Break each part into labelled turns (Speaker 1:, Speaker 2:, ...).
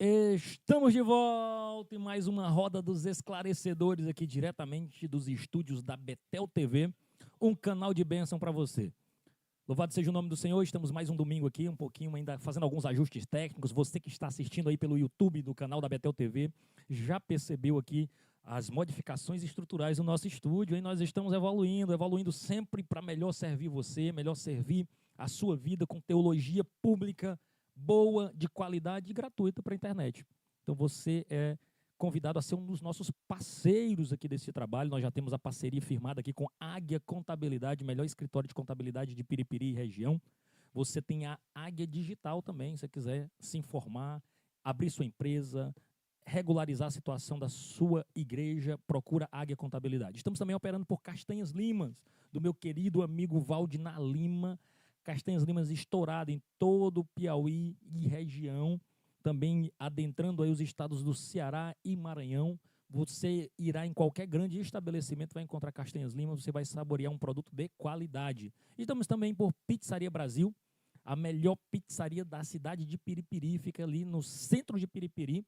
Speaker 1: Estamos de volta em mais uma roda dos esclarecedores aqui diretamente dos estúdios da Betel TV, um canal de bênção para você. Louvado seja o nome do Senhor, estamos mais um domingo aqui, um pouquinho ainda fazendo alguns ajustes técnicos. Você que está assistindo aí pelo YouTube do canal da Betel TV, já percebeu aqui as modificações estruturais do nosso estúdio, e nós estamos evoluindo sempre para melhor servir você, melhor servir a sua vida com teologia pública, boa, de qualidade e gratuita para a internet. Então você é convidado a ser um dos nossos parceiros aqui desse trabalho. Nós já temos a parceria firmada aqui com Águia Contabilidade, melhor escritório de contabilidade de Piripiri e região. Você tem a Águia Digital também, se você quiser se informar, abrir sua empresa, regularizar a situação da sua igreja, procura Águia Contabilidade. Estamos também operando por Castanhas Limas, do meu querido amigo Valdinah Lima. Castanhas Limas estourado em todo o Piauí e região, também adentrando aí os estados do Ceará e Maranhão. Você irá em qualquer grande estabelecimento, vai encontrar Castanhas Limas, você vai saborear um produto de qualidade. Estamos também por Pizzaria Brasil, a melhor pizzaria da cidade de Piripiri, fica ali no centro de Piripiri,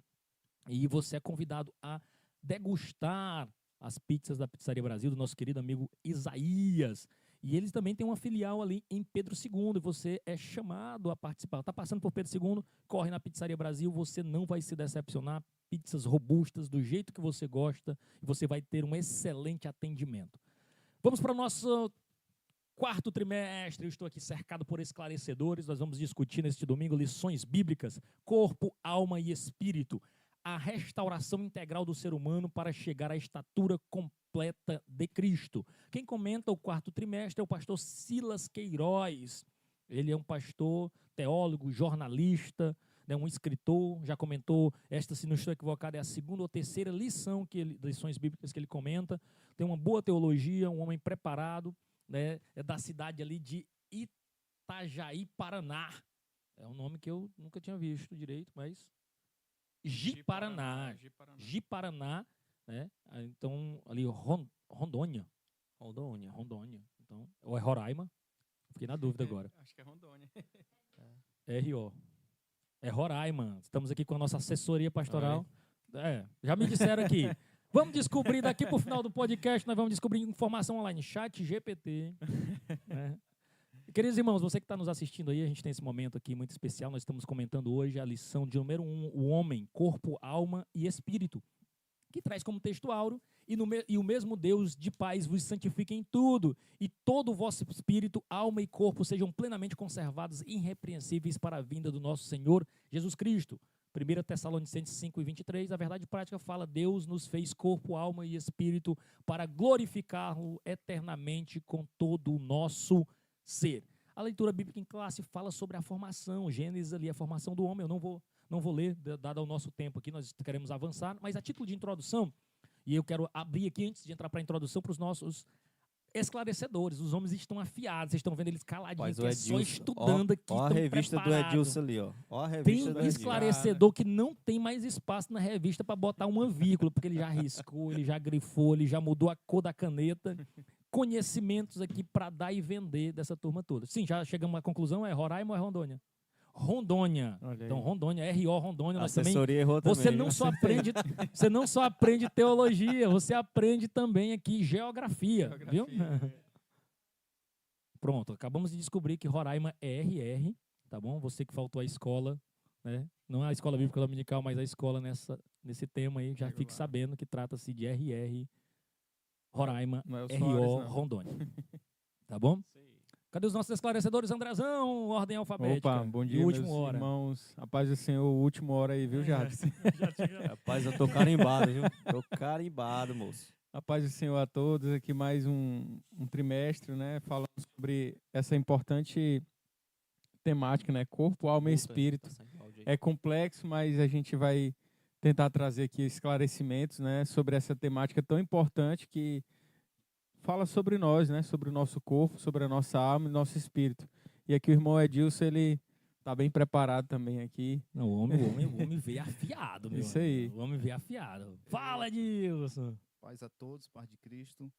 Speaker 1: e você é convidado a degustar as pizzas da Pizzaria Brasil, do nosso querido amigo Isaías. E eles também têm uma filial ali em Pedro II, e você é chamado a participar. Está passando por Pedro II, corre na Pizzaria Brasil, você não vai se decepcionar. Pizzas robustas, do jeito que você gosta, e você vai ter um excelente atendimento. Vamos para o nosso quarto trimestre. Eu estou aqui cercado por esclarecedores. Nós vamos discutir neste domingo lições bíblicas, corpo, alma e espírito. A restauração integral do ser humano para chegar à estatura completa de Cristo. Quem comenta o quarto trimestre é o pastor Silas Queiroz. Ele é um pastor, teólogo, jornalista, né, um escritor, já comentou, esta, se não estou equivocado, é a segunda ou terceira lições bíblicas que ele comenta. Tem uma boa teologia, um homem preparado, né, é da cidade ali de Itajaí, Paraná. É um nome que eu nunca tinha visto direito, mas Ji-Paraná, né? Então, ali, Rondônia. Então, ou é Roraima? Fiquei na dúvida agora.
Speaker 2: Acho que é Rondônia.
Speaker 1: R.O. É Roraima. Estamos aqui com a nossa assessoria pastoral. Já me disseram aqui. Vamos descobrir daqui para o final do podcast, nós vamos descobrir informação online. Chat GPT. Né? Queridos irmãos, você que está nos assistindo aí, a gente tem esse momento aqui muito especial. Nós estamos comentando hoje a lição de número 1, o homem, corpo, alma e espírito, que traz como texto áureo, e o mesmo Deus de paz vos santifique em tudo, e todo o vosso espírito, alma e corpo sejam plenamente conservados irrepreensíveis para a vinda do nosso Senhor Jesus Cristo. 1 Tessalonicenses 5:23, a verdade prática fala: Deus nos fez corpo, alma e espírito para glorificá-lo eternamente com todo o nosso ser. A leitura bíblica em classe fala sobre a formação, Gênesis ali, a formação do homem. Eu não vou ler, dado o nosso tempo aqui, nós queremos avançar, mas a título de introdução, e eu quero abrir aqui antes de entrar para a introdução para os nossos esclarecedores. Os homens estão afiados, vocês estão vendo eles caladinhos,
Speaker 3: Rapaz,
Speaker 1: aqui, só estudando aqui,
Speaker 3: ó a revista do Edilson ali, ó. Ó a revista
Speaker 1: tem
Speaker 3: do Edilson.
Speaker 1: esclarecedor que não tem mais espaço na revista para botar uma vírgula, porque ele já riscou, ele já grifou, ele já mudou a cor da caneta. Conhecimentos aqui para dar e vender dessa turma toda. Sim, já chegamos à conclusão, é Roraima ou é Rondônia? Rondônia. Então, Rondônia, R.O. Rondônia.
Speaker 3: A
Speaker 1: Nós também,
Speaker 3: assessoria errou
Speaker 1: você
Speaker 3: também.
Speaker 1: você não só aprende teologia, você aprende também aqui geografia. Viu? Pronto, acabamos de descobrir que Roraima é RR, tá bom? Você que faltou à escola, né? Não a escola bíblica dominical, mas a escola nesse tema aí, já fique sabendo que trata-se de RR, Roraima, RO, Rondônia. Tá bom? Cadê os nossos esclarecedores, Andrezão? Ordem alfabética.
Speaker 2: Opa, bom dia, meus irmãos. A paz do Senhor, última hora aí, viu, Jades?
Speaker 3: Rapaz, eu tô carimbado, viu? Tô carimbado, moço.
Speaker 2: A paz do Senhor a todos. Aqui mais um trimestre, né? Falando sobre essa importante temática, né? Corpo, alma e espírito. É complexo, mas a gente vai tentar trazer aqui esclarecimentos, né? Sobre essa temática tão importante que fala sobre nós, né? Sobre o nosso corpo, sobre a nossa alma e nosso espírito. E aqui o irmão Edilson, ele tá bem preparado também aqui.
Speaker 1: Não, o homem veio afiado, meu.
Speaker 2: Isso aí.
Speaker 1: O homem veio afiado. Fala, Edilson.
Speaker 4: Paz a todos, paz de Cristo.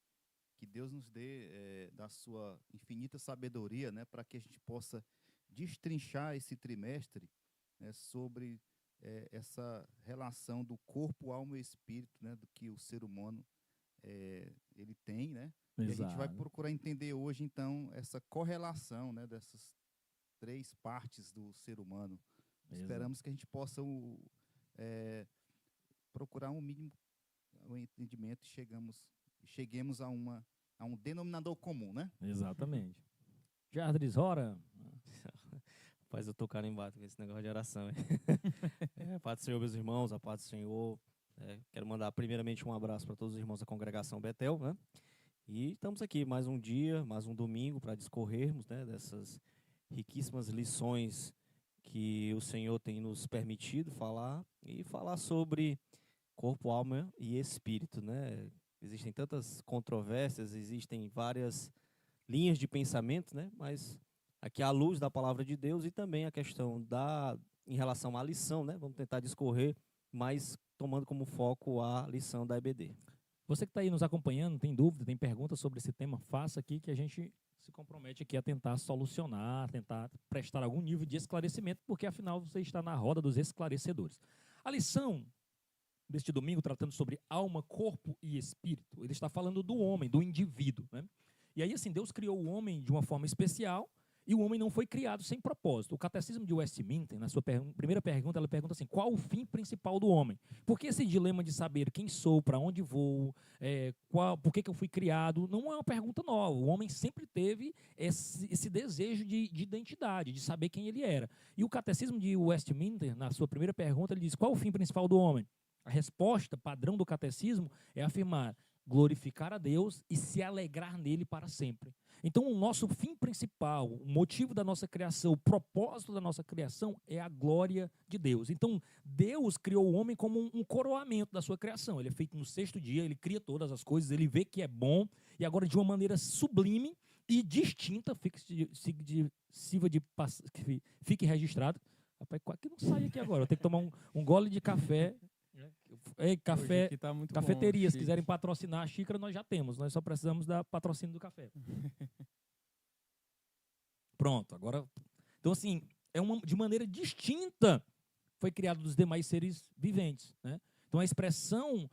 Speaker 4: Que Deus nos dê da sua infinita sabedoria, né? Para que a gente possa destrinchar esse trimestre, né, sobre essa relação do corpo, alma e espírito, né, do que o ser humano ele tem, né? E a gente vai
Speaker 1: Exato.
Speaker 4: procurar entender hoje, então, essa correlação, né, dessas três partes do ser humano.
Speaker 1: Exato.
Speaker 4: Esperamos que a gente possa procurar um mínimo entendimento e cheguemos a um denominador comum, né?
Speaker 1: Exatamente. Jardris, ora.
Speaker 3: Rapaz, eu tô carimbado com esse negócio de oração. A paz do Senhor, meus irmãos, a paz do Senhor. Quero mandar primeiramente um abraço para todos os irmãos da congregação Betel, né? E estamos aqui mais um dia, mais um domingo para discorrermos, né, dessas riquíssimas lições que o Senhor tem nos permitido falar e falar sobre corpo, alma e espírito, né? Existem tantas controvérsias, existem várias linhas de pensamento, né? Mas aqui à luz da palavra de Deus e também a questão em relação à lição, né? Vamos tentar discorrer, mas tomando como foco a lição da EBD.
Speaker 1: Você que está aí nos acompanhando, tem dúvida, tem pergunta sobre esse tema, faça aqui que a gente se compromete aqui a tentar solucionar, tentar prestar algum nível de esclarecimento, porque afinal você está na roda dos esclarecedores. A lição deste domingo, tratando sobre alma, corpo e espírito, ele está falando do homem, do indivíduo, né? E aí, assim, Deus criou o homem de uma forma especial e o homem não foi criado sem propósito. O Catecismo de Westminster, na sua primeira pergunta, ela pergunta assim, qual o fim principal do homem? Por que esse dilema de saber quem sou, para onde vou, por que eu fui criado, não é uma pergunta nova. O homem sempre teve esse desejo de identidade, de saber quem ele era. E o Catecismo de Westminster, na sua primeira pergunta, ele diz, qual o fim principal do homem? A resposta padrão do catecismo é afirmar glorificar a Deus e se alegrar nele para sempre. Então, o nosso fim principal, o motivo da nossa criação, o propósito da nossa criação é a glória de Deus. Então, Deus criou o homem como um coroamento da sua criação. Ele é feito no sexto dia, ele cria todas as coisas, ele vê que é bom e agora de uma maneira sublime e distinta, fique registrado. Rapaz, quase que não sai aqui agora. Eu tenho que tomar um gole de café.
Speaker 2: Tá muito
Speaker 1: Cafeteria,
Speaker 2: bom,
Speaker 1: se quiserem patrocinar a xícara, nós já temos. Nós só precisamos da patrocínio do café. Pronto, agora... Então, assim, de maneira distinta foi criado dos demais seres viventes, né? Então, a expressão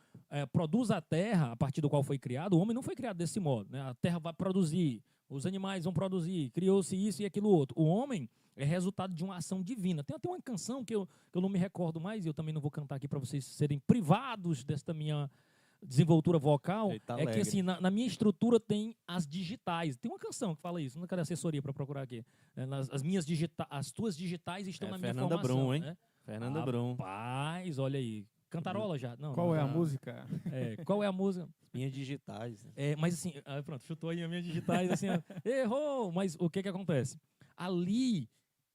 Speaker 1: produz a terra, a partir do qual foi criado, o homem não foi criado desse modo, né? A terra vai produzir, os animais vão produzir, criou-se isso e aquilo outro. O homem é resultado de uma ação divina. Tem até uma canção que eu não me recordo mais, e eu também não vou cantar aqui para vocês serem privados desta minha desenvoltura vocal. Que assim, na minha estrutura tem as digitais. Tem uma canção que fala isso, não quero assessoria para procurar aqui. As tuas digitais estão na minha
Speaker 3: Fernanda
Speaker 1: formação.
Speaker 3: Brum, hein?
Speaker 1: Né?
Speaker 3: Fernanda Brum.
Speaker 1: Rapaz, olha aí. Cantarola já? Não.
Speaker 2: Qual é a música?
Speaker 1: Qual é a música?
Speaker 3: Minhas digitais.
Speaker 1: Mas assim, pronto, chutou aí as minhas digitais, assim, errou! Mas o que acontece? Ali...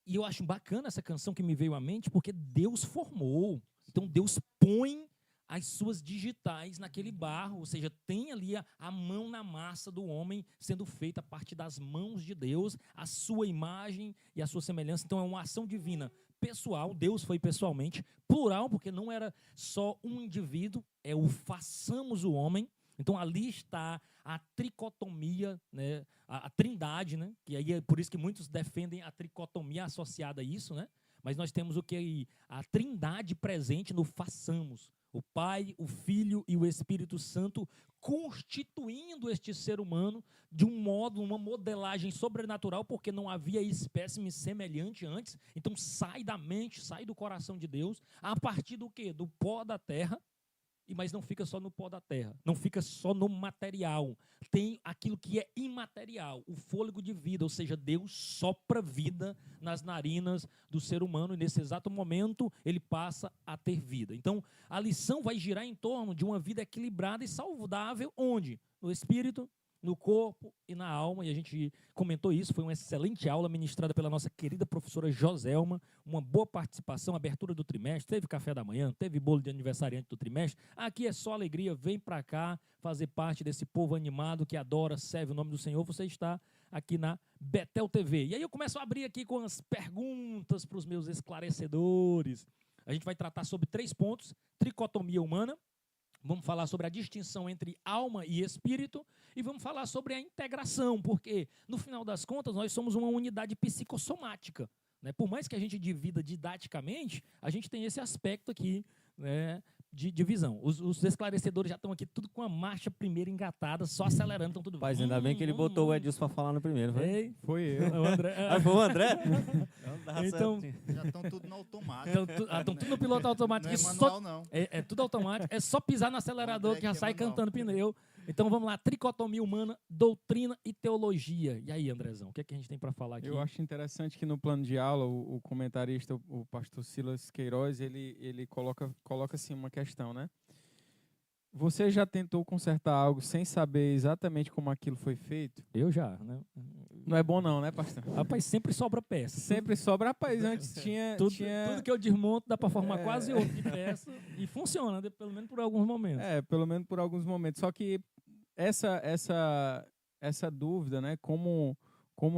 Speaker 1: E eu acho bacana essa canção que me veio à mente, porque Deus formou. Então, Deus põe as suas digitais naquele barro, ou seja, tem ali a mão na massa do homem sendo feita a partir das mãos de Deus, a sua imagem e a sua semelhança. Então, é uma ação divina pessoal, Deus foi pessoalmente, plural, porque não era só um indivíduo, é o façamos o homem. Então, ali está a tricotomia, né? A trindade, né? Que aí é por isso que muitos defendem a tricotomia associada a isso, né? Mas nós temos o que aí? A trindade presente no façamos. O Pai, o Filho e o Espírito Santo constituindo este ser humano de um modo, uma modelagem sobrenatural, porque não havia espécime semelhante antes. Então, sai da mente, sai do coração de Deus, a partir do quê? Do pó da terra. Mas não fica só no pó da terra, não fica só no material, tem aquilo que é imaterial, o fôlego de vida, ou seja, Deus sopra vida nas narinas do ser humano e nesse exato momento ele passa a ter vida. Então a lição vai girar em torno de uma vida equilibrada e saudável, onde? No espírito, no corpo e na alma, e a gente comentou isso, foi uma excelente aula ministrada pela nossa querida professora Joselma, uma boa participação, abertura do trimestre, teve café da manhã, teve bolo de aniversariante do trimestre, aqui é só alegria, vem para cá fazer parte desse povo animado que adora, serve o nome do Senhor, você está aqui na Betel TV. E aí eu começo a abrir aqui com as perguntas para os meus esclarecedores. A gente vai tratar sobre 3 pontos, tricotomia humana, vamos falar sobre a distinção entre alma e espírito e vamos falar sobre a integração, porque, no final das contas, nós somos uma unidade psicossomática. né? Por mais que a gente divida didaticamente, a gente tem esse aspecto aqui, né, de divisão. Os esclarecedores já estão aqui tudo com a marcha primeira engatada, só acelerando, estão tudo...
Speaker 3: Rapaz, ainda bem que ele botou o Edilson pra falar no primeiro, foi?
Speaker 1: Ei,
Speaker 2: Foi eu.
Speaker 1: o André...
Speaker 3: Ah, foi o André?
Speaker 1: Então,
Speaker 4: Já estão tudo no automático.
Speaker 1: Estão tudo no piloto automático.
Speaker 4: Não é
Speaker 1: e
Speaker 4: manual,
Speaker 1: só,
Speaker 4: não.
Speaker 1: é tudo automático. É só pisar no acelerador
Speaker 4: André
Speaker 1: que já
Speaker 4: que é
Speaker 1: sai
Speaker 4: manual.
Speaker 1: cantando pneu. Então vamos lá, tricotomia humana, doutrina e teologia. E aí, Andrezão, o que é que a gente tem para falar aqui?
Speaker 2: Eu acho interessante que no plano de aula, o comentarista, o pastor Silas Queiroz, ele coloca assim uma questão, né? Você já tentou consertar algo sem saber exatamente como aquilo foi feito?
Speaker 1: Eu já, né?
Speaker 2: Não é bom não, né, pastor?
Speaker 1: Rapaz, sempre sobra peça.
Speaker 2: Sempre sobra. Rapaz, antes tinha...
Speaker 1: Tudo que eu desmonto dá para formar
Speaker 2: É.
Speaker 1: quase outra de peça e funciona, pelo menos por alguns momentos.
Speaker 2: Pelo menos por alguns momentos. Só que essa dúvida, né, como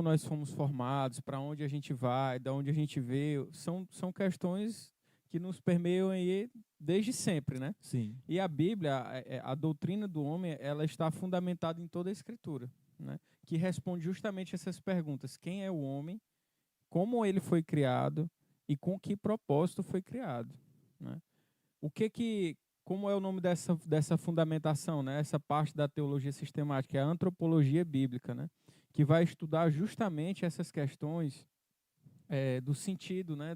Speaker 2: nós fomos formados, para onde a gente vai, de onde a gente veio, são questões que nos permeiam aí desde sempre, né?
Speaker 1: Sim.
Speaker 2: E a Bíblia, a doutrina do homem, ela está fundamentada em toda a Escritura, né? Que responde justamente essas perguntas: quem é o homem, como ele foi criado e com que propósito foi criado, né? Como é o nome dessa fundamentação, né? Essa parte da teologia sistemática, é a antropologia bíblica, né? Que vai estudar justamente essas questões do sentido, né?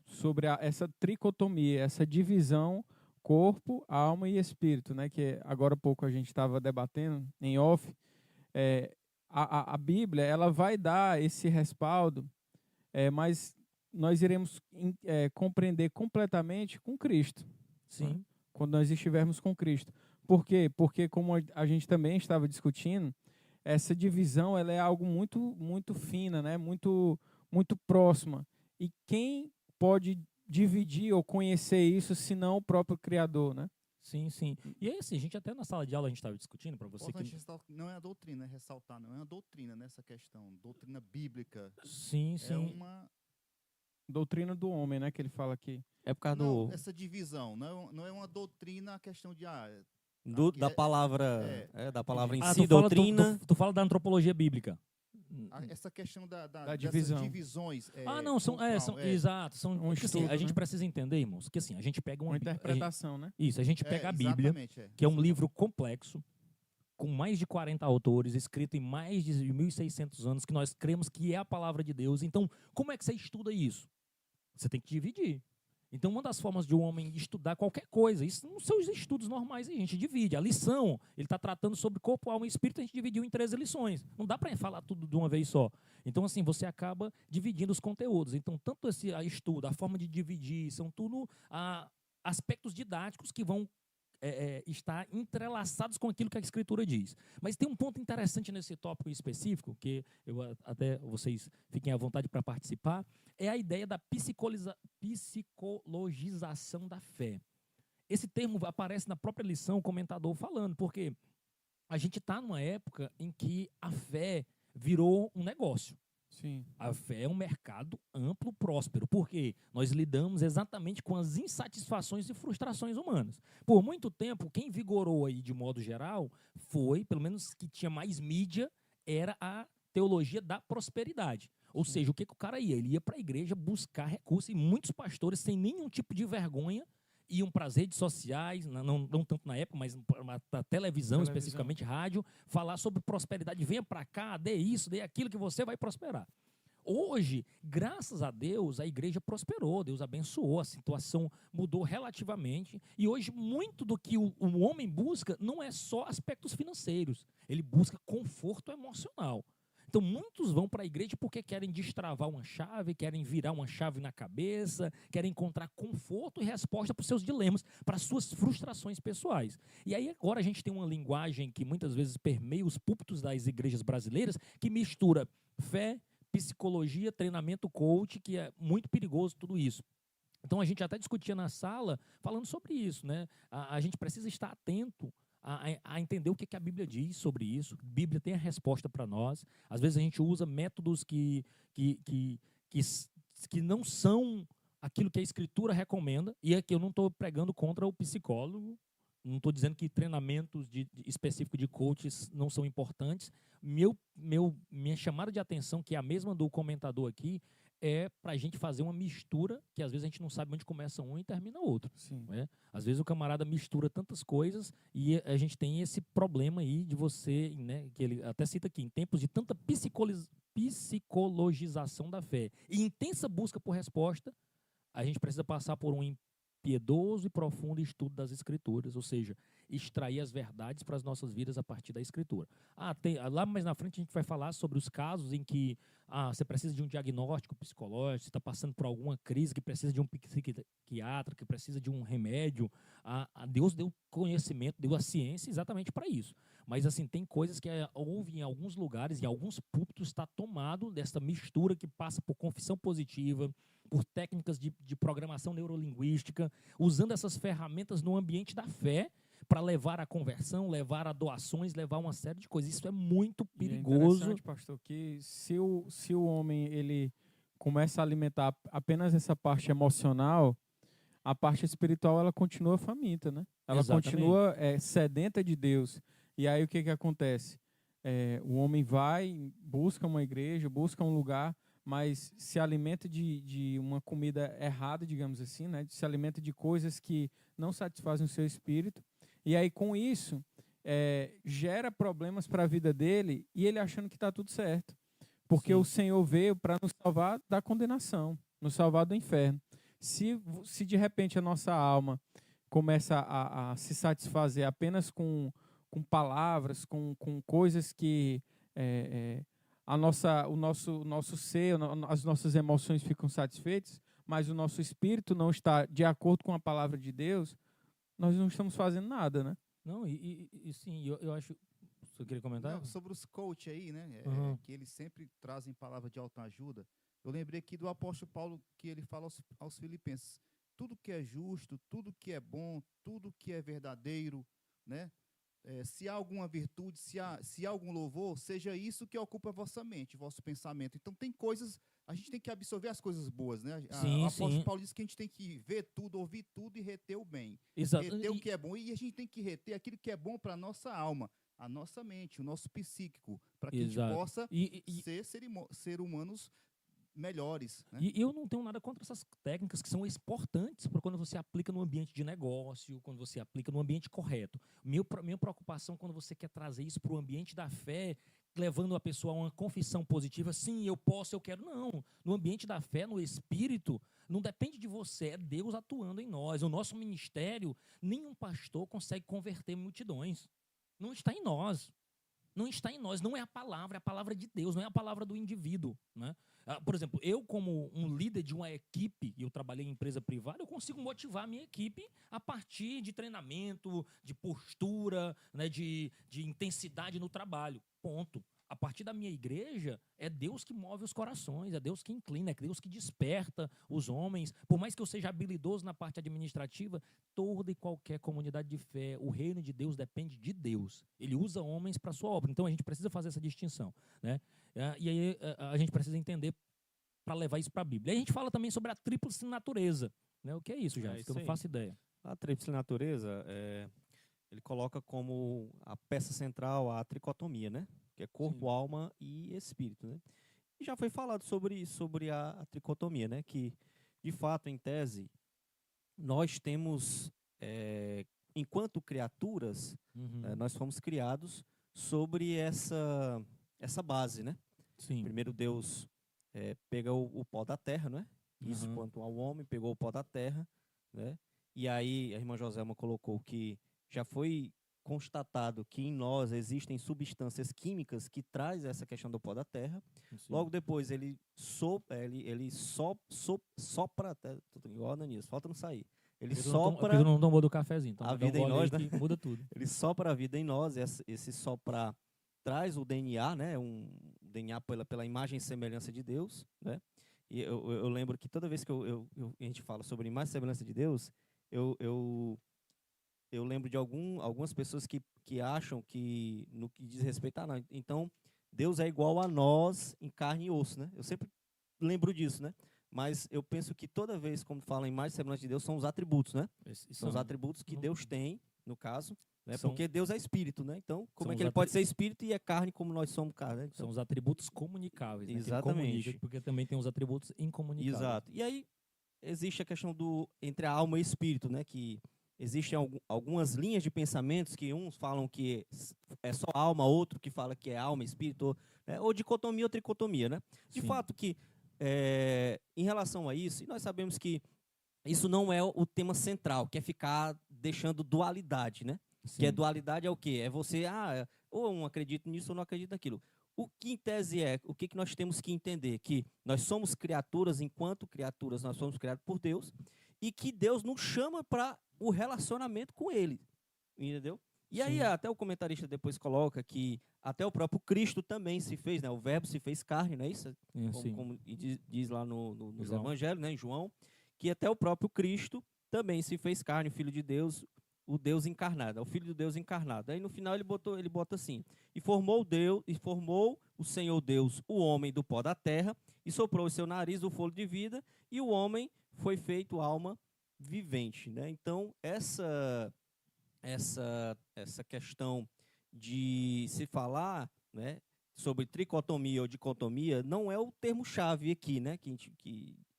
Speaker 2: Sobre essa tricotomia, essa divisão corpo, alma e espírito, né? Que agora há pouco a gente estava debatendo em off. A Bíblia, ela vai dar esse respaldo, mas nós iremos compreender completamente com Cristo.
Speaker 1: Sim.
Speaker 2: Né? Quando nós estivermos com Cristo. Por quê? Porque, como a gente também estava discutindo, essa divisão ela é algo muito, muito fina, né? Muito, muito próxima. E quem pode dividir ou conhecer isso, se não o próprio Criador, né?
Speaker 1: Sim, sim. E aí, assim, a gente até na sala de aula a gente estava discutindo, para você
Speaker 4: Importante
Speaker 1: que...
Speaker 4: ressaltar, não é a doutrina, é ressaltar, não é a doutrina nessa questão. Doutrina bíblica.
Speaker 1: Sim,
Speaker 4: É
Speaker 1: sim.
Speaker 4: uma...
Speaker 2: Doutrina do homem, né? Que ele fala aqui.
Speaker 3: É por causa
Speaker 4: Não, essa divisão. Não é uma doutrina a questão de...
Speaker 3: da
Speaker 4: é-
Speaker 3: palavra, da palavra em
Speaker 1: Ah,
Speaker 3: si,
Speaker 1: tu fala,
Speaker 3: doutrina.
Speaker 1: tu fala da antropologia bíblica.
Speaker 4: essa questão
Speaker 2: Da divisão.
Speaker 4: dessas divisões.
Speaker 1: Não, exato. Porque, assim,
Speaker 2: estudo,
Speaker 1: a gente
Speaker 2: né?
Speaker 1: precisa entender, irmãos, que assim, a gente pega
Speaker 2: Uma interpretação, né?
Speaker 1: Isso, a gente pega a Bíblia, que é um livro complexo, com mais de 40 autores, escrito em mais de 1.600 anos, que nós cremos que é a palavra de Deus. Então, como é que você estuda isso? Você tem que dividir. Então, uma das formas de um homem estudar qualquer coisa, isso nos seus estudos normais, a gente divide. A lição, ele está tratando sobre corpo, alma e espírito, a gente dividiu em 13 lições. Não dá para falar tudo de uma vez só. Então, assim, você acaba dividindo os conteúdos. Então, tanto esse estudo, a forma de dividir, são tudo aspectos didáticos que vão estar entrelaçados com aquilo que a Escritura diz. Mas tem um ponto interessante nesse tópico específico, que até vocês fiquem à vontade para participar, é a ideia da psicologização da fé. Esse termo aparece na própria lição, o comentador falando, porque a gente está numa época em que a fé virou um negócio.
Speaker 2: Sim.
Speaker 1: A fé é um mercado amplo, próspero, porque nós lidamos exatamente com as insatisfações e frustrações humanas. Por muito tempo, quem vigorou aí de modo geral foi, pelo menos que tinha mais mídia, era a teologia da prosperidade. Ou seja, o que o cara ia? Ele ia para a igreja buscar recursos, e muitos pastores, sem nenhum tipo de vergonha, iam para as redes sociais, não tanto na época, mas para televisão, especificamente rádio, falar sobre prosperidade. Venha para cá, dê isso, dê aquilo que você vai prosperar. Hoje, graças a Deus, a igreja prosperou, Deus abençoou, a situação mudou relativamente. E hoje, muito do que o homem busca não é só aspectos financeiros, ele busca conforto emocional. Então, muitos vão para a igreja porque querem destravar uma chave, querem virar uma chave na cabeça, querem encontrar conforto e resposta para os seus dilemas, para as suas frustrações pessoais. E aí, agora a gente tem uma linguagem que muitas vezes permeia os púlpitos das igrejas brasileiras, que mistura fé, psicologia, treinamento coach, que é muito perigoso tudo isso. Então, a gente até discutia na sala falando sobre isso, né? A gente precisa estar atento a entender o que a Bíblia diz sobre isso. A Bíblia tem a resposta para nós. Às vezes a gente usa métodos que não são aquilo que a Escritura recomenda, e aqui eu não estou pregando contra o psicólogo, não estou dizendo que treinamentos específicos de coaches não são importantes. Minha chamada de atenção, que é a mesma do comentador aqui, é para a gente fazer uma mistura que às vezes a gente não sabe onde começa um e termina outro.
Speaker 2: Sim.
Speaker 1: Né? Às vezes o camarada mistura tantas coisas e a gente tem esse problema aí de você, né, que ele até cita aqui, em tempos de tanta psicologização da fé e intensa busca por resposta, a gente precisa passar por um piedoso e profundo estudo das Escrituras, ou seja, extrair as verdades para as nossas vidas a partir da Escritura. Lá mais na frente a gente vai falar sobre os casos em que você precisa de um diagnóstico psicológico, você está passando por alguma crise que precisa de um psiquiatra, que precisa de um remédio. Deus deu conhecimento, deu a ciência exatamente para isso. Mas assim, tem coisas que houve em alguns lugares, em alguns púlpitos, está tomado dessa mistura que passa por confissão positiva, por técnicas de programação neurolinguística, usando essas ferramentas no ambiente da fé para levar à conversão, levar a doações, levar uma série de coisas. Isso é muito perigoso.
Speaker 2: É interessante, pastor, que se o homem ele começa a alimentar apenas essa parte emocional, a parte espiritual ela continua faminta, né? Ela
Speaker 1: Exatamente.
Speaker 2: continua sedenta de Deus. E aí o que acontece? O homem vai, busca uma igreja, busca um lugar, mas se alimenta de uma comida errada, digamos assim, né? Se alimenta de coisas que não satisfazem o seu espírito. E aí, com isso, gera problemas para a vida dele e ele achando que está tudo certo. Porque o Senhor veio para nos salvar da condenação, nos salvar do inferno. Se de repente a nossa alma começa a se satisfazer apenas com palavras, com coisas que o nosso ser, as nossas emoções ficam satisfeitas, mas o nosso espírito não está de acordo com a palavra de Deus, nós não estamos fazendo nada, né?
Speaker 1: Não, sim, eu acho... Você queria comentar?
Speaker 4: Não, sobre os coach aí, né? Que eles sempre trazem palavra de autoajuda. Eu lembrei aqui do apóstolo Paulo, que ele fala aos filipenses: tudo que é justo, tudo que é bom, tudo que é verdadeiro, né? Se há alguma virtude, se há algum louvor, seja isso que ocupa a vossa mente, vosso pensamento. Então tem coisas, a gente tem que absorver as coisas boas, né? O apóstolo Paulo diz que a gente tem que ver tudo, ouvir tudo e reter o bem.
Speaker 1: Exato.
Speaker 4: Reter o que é bom, e a gente tem que reter aquilo que é bom para a nossa alma, a nossa mente, o nosso psíquico, para que a gente possa ser humanos melhores. Né?
Speaker 1: E eu não tenho nada contra essas técnicas que são importantes para quando você aplica no ambiente de negócio, quando você aplica no ambiente correto. Minha preocupação quando você quer trazer isso para o ambiente da fé, levando a pessoa a uma confissão positiva, sim, eu posso, eu quero. Não. No ambiente da fé, no espírito, não depende de você, é Deus atuando em nós. O nosso ministério, nenhum pastor consegue converter multidões. Não está em nós. Não está em nós, não é a palavra de Deus, não é a palavra do indivíduo. Né? Por exemplo, eu como um líder de uma equipe, e eu trabalhei em empresa privada, eu consigo motivar a minha equipe a partir de treinamento, de postura, né, de intensidade no trabalho. Ponto. A partir da minha igreja, é Deus que move os corações, é Deus que inclina, é Deus que desperta os homens. Por mais que eu seja habilidoso na parte administrativa, toda e qualquer comunidade de fé, o reino de Deus depende de Deus. Ele usa homens para a sua obra. Então, a gente precisa fazer essa distinção. Né? E aí, a gente precisa entender para levar isso para a Bíblia. E a gente fala também sobre a tríplice natureza. Né? O que é isso, já? Eu não faço ideia.
Speaker 3: A tríplice natureza, ele coloca como a peça central a tricotomia, né? Que é corpo, alma e espírito, né? E já foi falado sobre a tricotomia, né? Que, de fato, em tese, nós temos, enquanto criaturas, nós fomos criados sobre essa base, né?
Speaker 1: Sim.
Speaker 3: Primeiro Deus pega o pó da terra, né? Isso quanto ao homem, pegou o pó da terra, né? E aí a irmã Joselma colocou que já foi constatado que em nós existem substâncias químicas que traz essa questão do pó da terra. Sim. Logo depois ele sopra, igual a Ananias, falta não sair. Ele sopra.
Speaker 1: Eu não tomou do cafezinho, então
Speaker 3: a vida em nós, né?
Speaker 1: Muda tudo.
Speaker 3: Ele sopra a vida em nós, esse soprar traz o DNA, né? Um DNA pela imagem e semelhança de Deus, né? E eu lembro que toda vez que a gente fala sobre imagem e semelhança de Deus, eu lembro de algumas pessoas que acham que, no que diz respeito a nós, então, Deus é igual a nós em carne e osso, né? Eu sempre lembro disso, né? Mas eu penso que toda vez, quando fala em imagem e semelhança de Deus, são os atributos, né? São os atributos que Deus tem, no caso, né? Porque Deus é espírito, né? Então, como é que ele pode ser espírito e é carne como nós somos carne? Né? Então,
Speaker 1: são os atributos comunicáveis, né?
Speaker 3: Exatamente.
Speaker 1: Comunica, porque também tem os atributos incomunicáveis.
Speaker 3: Exato. E aí existe a questão entre a alma e o espírito, né? Que existem algumas linhas de pensamentos que uns falam que é só alma, outro que fala que é alma, espírito, né? Ou dicotomia ou tricotomia, né? De fato que em relação a isso, e nós sabemos que isso não é o tema central, que é ficar deixando dualidade, né? Sim. Que dualidade é o quê? É você, ou não acredito nisso ou não acredito naquilo. O que em tese o que nós temos que entender? Que nós somos criaturas, enquanto criaturas nós somos criados por Deus, e que Deus nos chama para o relacionamento com Ele, entendeu? E aí até o comentarista depois coloca que até o próprio Cristo também se fez, né? O verbo se fez carne, não é isso? Como diz lá nos evangelhos, né? Em João, que até o próprio Cristo também se fez carne, o Filho de Deus, o Deus encarnado, o Filho de Deus encarnado. Aí no final ele bota assim: e formou o Senhor Deus o homem do pó da terra, e soprou o seu nariz do fôlego de vida, e o homem foi feito alma vivente, né? Então essa questão de se falar, né, sobre tricotomia ou dicotomia não é o termo-chave aqui, né? Que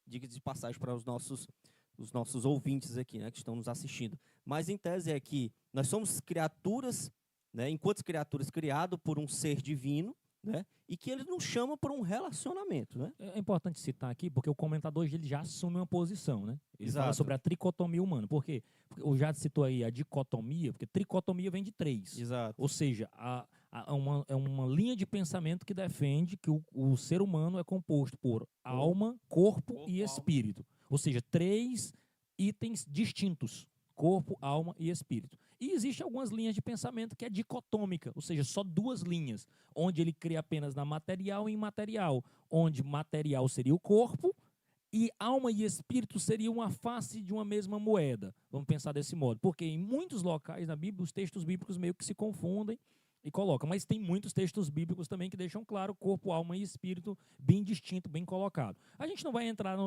Speaker 3: diga de passagem para os nossos ouvintes aqui, né, que estão nos assistindo. Mas, em tese, é que nós somos criaturas, né, enquanto criaturas criadas por um ser divino, né, e que ele nos chama para um relacionamento. Né?
Speaker 1: É importante citar aqui, porque o comentador ele já assume uma posição. Né? Ele fala sobre a tricotomia humana. Por quê? Porque o Jade citou aí a dicotomia, porque tricotomia vem de 3.
Speaker 3: Exato.
Speaker 1: Ou seja, é uma linha de pensamento que defende que o ser humano é composto por alma, corpo e espírito. Ou seja, 3 itens distintos: corpo, alma e espírito. E existem algumas linhas de pensamento que é dicotômica, ou seja, só 2 linhas, onde ele crê apenas na material e imaterial, onde material seria o corpo e alma e espírito seriam uma face de uma mesma moeda. Vamos pensar desse modo, porque em muitos locais na Bíblia, os textos bíblicos meio que se confundem e colocam, mas tem muitos textos bíblicos também que deixam claro corpo, alma e espírito bem distinto, bem colocado. A gente não vai entrar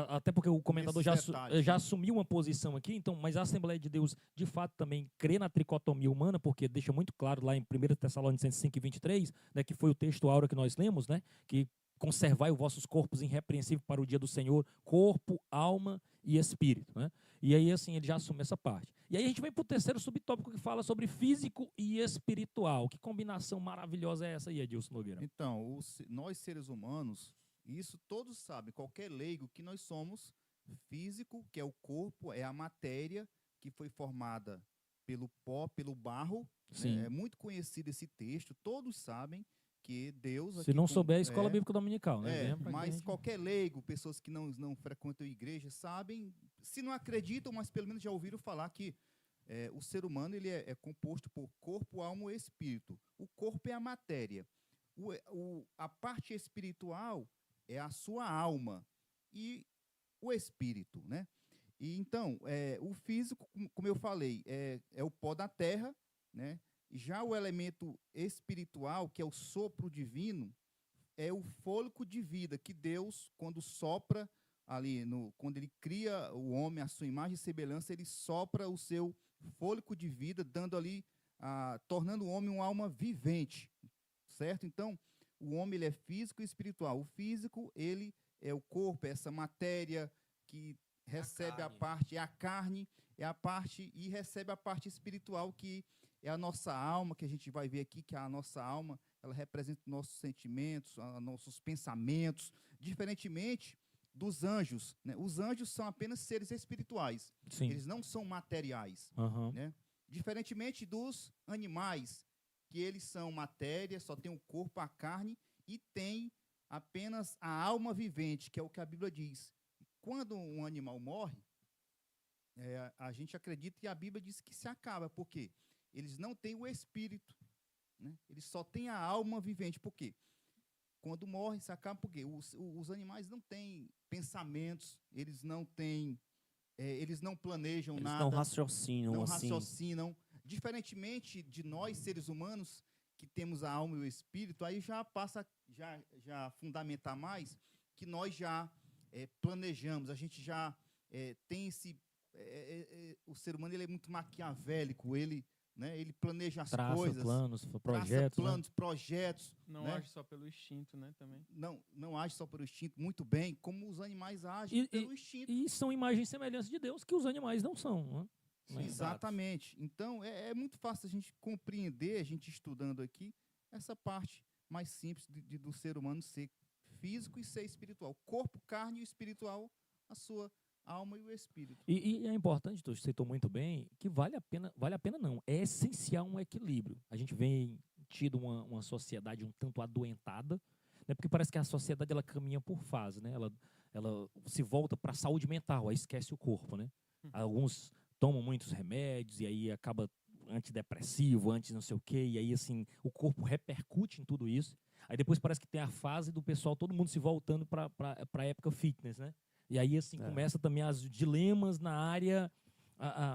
Speaker 1: até porque o comentador já assumiu uma posição aqui, então, mas a Assembleia de Deus, de fato, também crê na tricotomia humana, porque deixa muito claro lá em 1 Tessalonicenses 5:23, né, que foi o texto áureo que nós lemos, né, que conservai os vossos corpos irrepreensíveis para o dia do Senhor, corpo, alma e espírito. Né? E aí, assim, ele já assume essa parte. E aí a gente vem para o terceiro subtópico que fala sobre físico e espiritual. Que combinação maravilhosa é essa aí, Edilson Nogueira?
Speaker 4: Então, nós seres humanos, isso todos sabem, qualquer leigo, que nós somos físico, que é o corpo, é a matéria que foi formada pelo pó, pelo barro.
Speaker 1: Sim.
Speaker 4: É muito conhecido esse texto, todos sabem que Deus...
Speaker 1: Se não souber, a escola bíblica dominical, né?
Speaker 4: Mas qualquer leigo, pessoas que não frequentam a igreja, sabem, se não acreditam, mas pelo menos já ouviram falar que o ser humano ele é composto por corpo, alma e espírito. O corpo é a matéria. A parte espiritual é a sua alma e o espírito, né? E então, o físico, como eu falei, é o pó da terra, né? Já o elemento espiritual, que é o sopro divino, é o fôlego de vida que Deus, quando sopra ali, quando ele cria o homem à sua imagem e semelhança, ele sopra o seu fôlego de vida, dando ali, tornando o homem uma alma vivente, certo? Então, o homem ele é físico e espiritual. O físico, ele é o corpo, é essa matéria que recebe a parte, é a carne, é a parte, e recebe a parte espiritual, que é a nossa alma, que a gente vai ver aqui, que a nossa alma, ela representa nossos sentimentos, nossos pensamentos, diferentemente dos anjos, né? Os anjos são apenas seres espirituais.
Speaker 1: Sim.
Speaker 4: Eles não são materiais. Né? Diferentemente dos animais, que eles são matéria, só tem o corpo, a carne, e tem apenas a alma vivente, que é o que a Bíblia diz. Quando um animal morre, a gente acredita, e a Bíblia diz que se acaba. Por quê? Eles não têm o espírito, né? Eles só têm a alma vivente. Por quê? Quando morre, se acaba. Por quê? Os animais não têm pensamentos, eles não têm, eles não planejam
Speaker 3: eles
Speaker 4: nada.
Speaker 3: Não raciocinam.
Speaker 4: Não
Speaker 3: assim.
Speaker 4: raciocinam. Diferentemente de nós, seres humanos, que temos a alma e o espírito, aí já passa já fundamentar mais, que nós já planejamos, a gente já tem esse... o ser humano ele é muito maquiavélico, ele né? Ele planeja as
Speaker 1: traça
Speaker 4: coisas.
Speaker 1: planos,
Speaker 4: Traça
Speaker 1: projetos.
Speaker 4: planos, projetos.
Speaker 2: Não
Speaker 4: né?
Speaker 2: age só pelo instinto, né, também.
Speaker 4: Não age só pelo instinto, muito bem, como os animais agem pelo instinto.
Speaker 1: E são imagens e semelhanças de Deus que os animais não são. Né?
Speaker 3: Sim,
Speaker 4: Exatamente. Então, é muito fácil a gente compreender, a gente estudando aqui, essa parte mais simples do ser humano ser físico e ser espiritual. Corpo, carne e espiritual, a sua alma e o espírito.
Speaker 1: E é importante, tu citou muito bem, que vale a pena não, é essencial um equilíbrio. A gente vem tido uma sociedade um tanto adoentada, né, porque parece que a sociedade ela caminha por fase, né? Ela se volta para a saúde mental, aí esquece o corpo, né? Alguns tomam muitos remédios e aí acaba antidepressivo, anti não sei o quê, e aí assim, o corpo repercute em tudo isso. Aí depois parece que tem a fase do pessoal, todo mundo se voltando para a época fitness, né? E aí assim, começa também os dilemas na área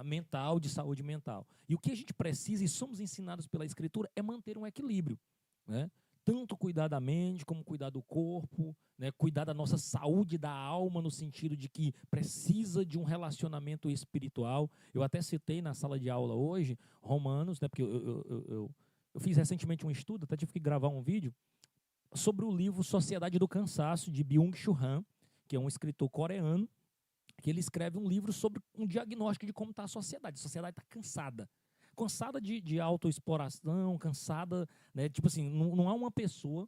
Speaker 1: mental, de saúde mental. E o que a gente precisa, e somos ensinados pela Escritura, é manter um equilíbrio, né? Tanto cuidar da mente, como cuidar do corpo, né? Cuidar da nossa saúde da alma, no sentido de que precisa de um relacionamento espiritual. Eu até citei na sala de aula hoje, Romanos, né? Porque eu fiz recentemente um estudo, até tive que gravar um vídeo, sobre o livro Sociedade do Cansaço, de Byung-Chul Han, que é um escritor coreano, que ele escreve um livro sobre um diagnóstico de como está a sociedade. A sociedade está cansada. Cansada de autoexploração, cansada, né? Tipo assim, não há uma pessoa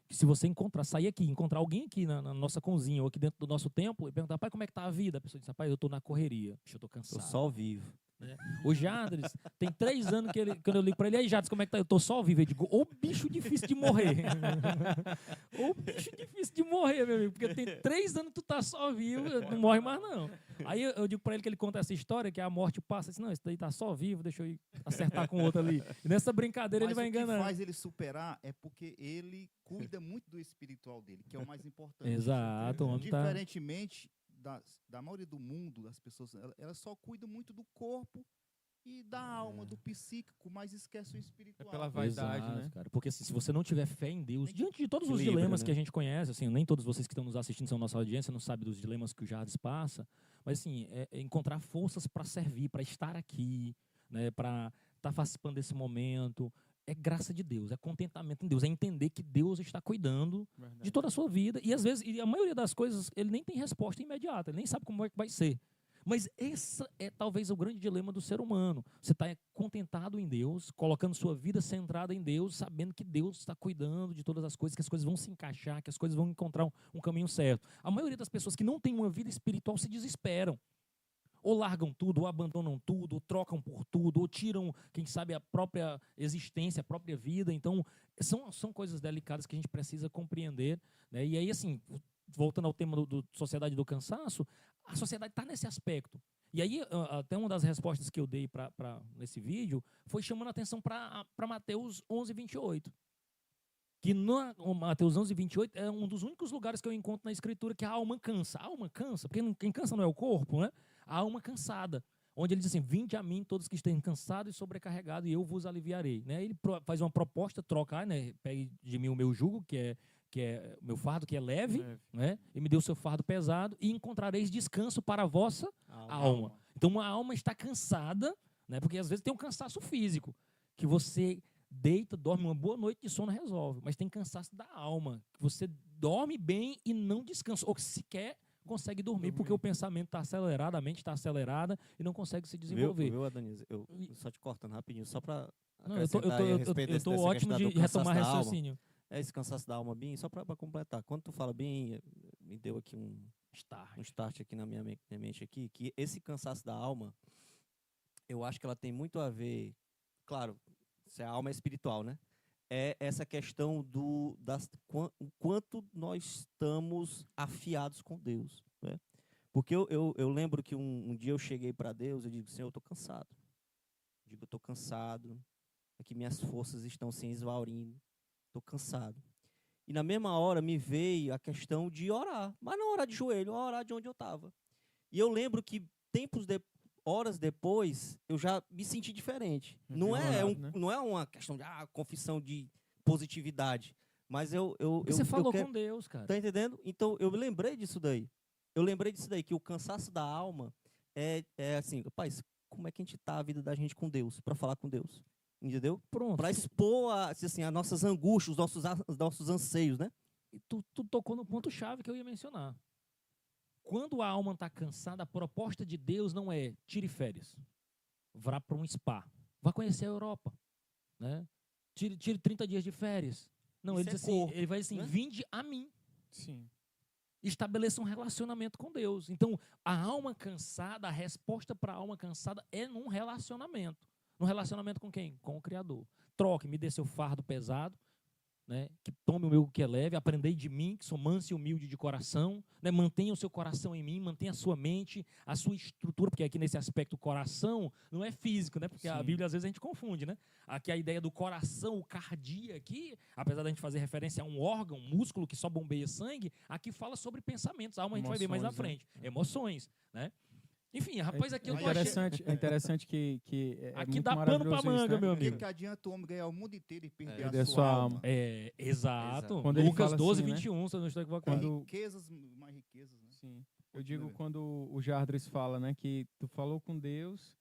Speaker 1: que, se você sair aqui, encontrar alguém aqui na nossa cozinha ou aqui dentro do nosso templo e perguntar, pai, como é que tá a vida? A pessoa diz, rapaz, eu tô na correria, eu tô cansado.
Speaker 3: Tô só vivo.
Speaker 1: Né? O Jadres, tem 3 anos que quando eu ligo pra ele, aí Jadres, como é que tá? Eu tô só vivo. Eu digo, ô bicho difícil de morrer. Ô bicho difícil de morrer, meu amigo, porque tem 3 anos que tu tá só vivo, não morre mais não. Aí eu digo pra ele que ele conta essa história, que a morte passa, assim, não, esse daí tá só vivo, deixa eu ir acertar com o outro ali. E nessa brincadeira
Speaker 4: Mas
Speaker 1: ele vai enganando.
Speaker 4: o que faz ele superar é porque ele cuida muito do espiritual dele, que é o mais importante.
Speaker 1: Exato. O homem tá...
Speaker 4: Diferentemente da maioria do mundo, as pessoas elas só cuidam muito do corpo e da alma, do psíquico, mas esquece o espiritual.
Speaker 2: É pela vaidade,
Speaker 1: Exato,
Speaker 2: né?
Speaker 1: cara. Porque assim, se você não tiver fé em Deus, diante de todos os
Speaker 3: Equilíbrio,
Speaker 1: dilemas
Speaker 3: né?
Speaker 1: que a gente conhece, assim, nem todos vocês que estão nos assistindo são nossa audiência, não sabem dos dilemas que o Jardim passa, mas assim, é encontrar forças para servir, para estar aqui, né, para estar participando desse momento. É graça de Deus, é contentamento em Deus, é entender que Deus está cuidando de toda a sua vida. E às vezes, e a maioria das coisas, ele nem tem resposta imediata, ele nem sabe como é que vai ser. Mas esse é talvez o grande dilema do ser humano. Você está contentado em Deus, colocando sua vida centrada em Deus, sabendo que Deus está cuidando de todas as coisas, que as coisas vão se encaixar, que as coisas vão encontrar um caminho certo. A maioria das pessoas que não têm uma vida espiritual se desesperam. Ou largam tudo, ou abandonam tudo, ou trocam por tudo, ou tiram, quem sabe, a própria existência, a própria vida. Então, são coisas delicadas que a gente precisa compreender, né? E aí, assim, voltando ao tema do Sociedade do Cansaço, a sociedade está nesse aspecto. E aí, até uma das respostas que eu dei nesse vídeo foi chamando a atenção para Mateus 11:28. Que no Mateus 11:28 é um dos únicos lugares que eu encontro na Escritura que a alma cansa. A alma cansa, porque quem cansa não é o corpo, né? A alma cansada. Onde ele diz assim, vinde a mim todos que estejam cansados e sobrecarregados e eu vos aliviarei. Né? Ele faz uma proposta, trocar, né? Pegue de mim o meu jugo, que é o meu fardo, que é leve, né? E me dê o seu fardo pesado e encontrareis descanso para a vossa alma. Então, a alma está cansada, né? Porque às vezes tem um cansaço físico, que você deita, dorme, uma boa noite de sono resolve, mas tem cansaço da alma, que você dorme bem e não descansa, ou sequer consegue dormir, porque o pensamento está acelerado, a mente está acelerada e não consegue se desenvolver.
Speaker 3: Viu, Adonis? Eu só te cortando rapidinho, só para
Speaker 1: eu tô ótimo de retomar raciocínio.
Speaker 3: Esse cansaço da alma, Bim, só para completar. Quando tu fala Bim, me deu aqui um start aqui na minha mente aqui, que esse cansaço da alma, eu acho que ela tem muito a ver, claro, se a alma é espiritual, né? É essa questão o quanto nós estamos afiados com Deus, né? Porque eu lembro que um dia eu cheguei para Deus e digo, Senhor, eu estou cansado. Eu estou cansado, aqui minhas forças estão se esvaurindo, estou cansado. E na mesma hora me veio a questão de orar, mas não orar de joelho, orar de onde eu estava. E eu lembro que horas depois, eu já me senti diferente. Não é uma questão de confissão de positividade, mas
Speaker 1: você falou com Deus, cara.
Speaker 3: Tá entendendo? Então, eu lembrei disso daí. Que o cansaço da alma é assim, rapaz, como é que a gente tá a vida da gente com Deus, para falar com Deus. Entendeu?
Speaker 1: Pronto.
Speaker 3: Para expor assim, as nossas angústias, os nossos anseios, né?
Speaker 1: E tu tocou no ponto-chave que eu ia mencionar. Quando a alma está cansada, a proposta de Deus não é tire férias, vá para um spa, vá conhecer a Europa, né? Tire 30 dias de férias. Não,
Speaker 3: Isso
Speaker 1: ele
Speaker 3: é
Speaker 1: diz assim,
Speaker 3: corpo,
Speaker 1: ele vai assim,
Speaker 3: né?
Speaker 1: vinde a mim.
Speaker 2: Sim.
Speaker 1: Estabeleça um relacionamento com Deus. Então, a alma cansada, a resposta para a alma cansada é num relacionamento. Num relacionamento com quem? Com o Criador. Troque, me dê seu fardo pesado, né? Que tome o meu que é leve, aprendei de mim, que sou manso e humilde de coração, né? Mantenha o seu coração em mim, mantenha a sua mente, a sua estrutura, porque aqui nesse aspecto coração não é físico, né? Porque a Bíblia às vezes a gente confunde, né? Aqui a ideia do coração, o cardia aqui, apesar da gente fazer referência a um órgão, um músculo que só bombeia sangue, aqui fala sobre pensamentos, a alma a gente vai ver mais na frente, emoções, né? Enfim, rapaz, aqui eu tô
Speaker 2: interessante, é interessante que é
Speaker 1: aqui
Speaker 2: muito
Speaker 1: dá pano pra
Speaker 2: maravilhoso
Speaker 1: manga,
Speaker 2: isso, né?
Speaker 1: meu
Speaker 4: O que,
Speaker 1: amigo.
Speaker 4: que adianta o homem ganhar o mundo inteiro e perder
Speaker 2: Perder
Speaker 4: a sua alma?
Speaker 1: É, exato.
Speaker 2: Quando ele
Speaker 1: Lucas
Speaker 2: fala
Speaker 1: 12,
Speaker 2: assim, né?
Speaker 1: 21, se eu não estou equivocado.
Speaker 2: Quando-
Speaker 4: Riquezas, mais riquezas, né?
Speaker 2: Sim. Eu digo quando o Jardres fala, né, que tu falou com Deus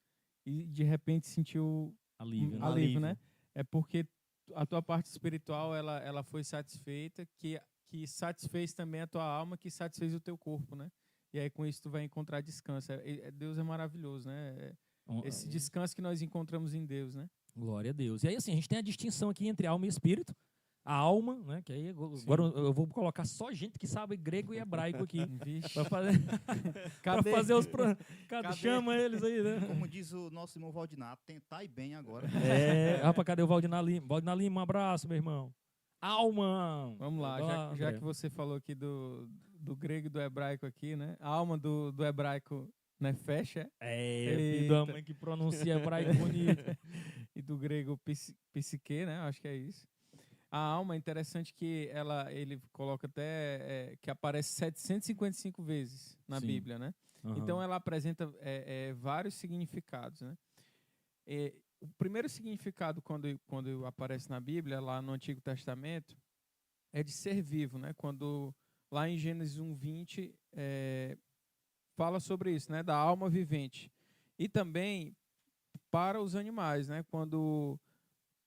Speaker 2: e de repente sentiu
Speaker 1: Alívio, né?
Speaker 2: alívio, né? É porque a tua parte espiritual ela foi satisfeita, que satisfez também a tua alma, que satisfez o teu corpo, né? E aí com isso tu vai encontrar descanso. Deus é maravilhoso, né? Esse descanso que nós encontramos em Deus, né?
Speaker 1: Glória a Deus. E aí, assim, a gente tem a distinção aqui entre alma e espírito. A alma, né? Que aí agora eu vou colocar só gente que sabe grego e hebraico aqui.
Speaker 2: Vixe.
Speaker 1: Pra fazer, pra fazer os.
Speaker 2: Cadê?
Speaker 1: Chama eles aí, né?
Speaker 4: Como diz o nosso irmão Valdinar, tentai bem agora.
Speaker 1: Rapaz, cadê o Valdinar Lima? Valdinar Lima, um abraço, meu irmão. Alma!
Speaker 2: Vamos lá, já que você falou aqui do grego e do hebraico aqui, né? A alma do hebraico, né? Fecha.
Speaker 1: Filho da mãe que pronuncia hebraico bonito.
Speaker 2: E do grego psique, né? Acho que é isso. A alma é interessante que ele coloca até que aparece 755 vezes na
Speaker 1: Sim.
Speaker 2: Bíblia, né?
Speaker 1: Uhum.
Speaker 2: Então ela apresenta vários significados, né? O primeiro significado quando aparece na Bíblia, lá no Antigo Testamento, é de ser vivo, né? Quando lá em Gênesis 1:20 fala sobre isso, né? Da alma vivente. E também para os animais, né? Quando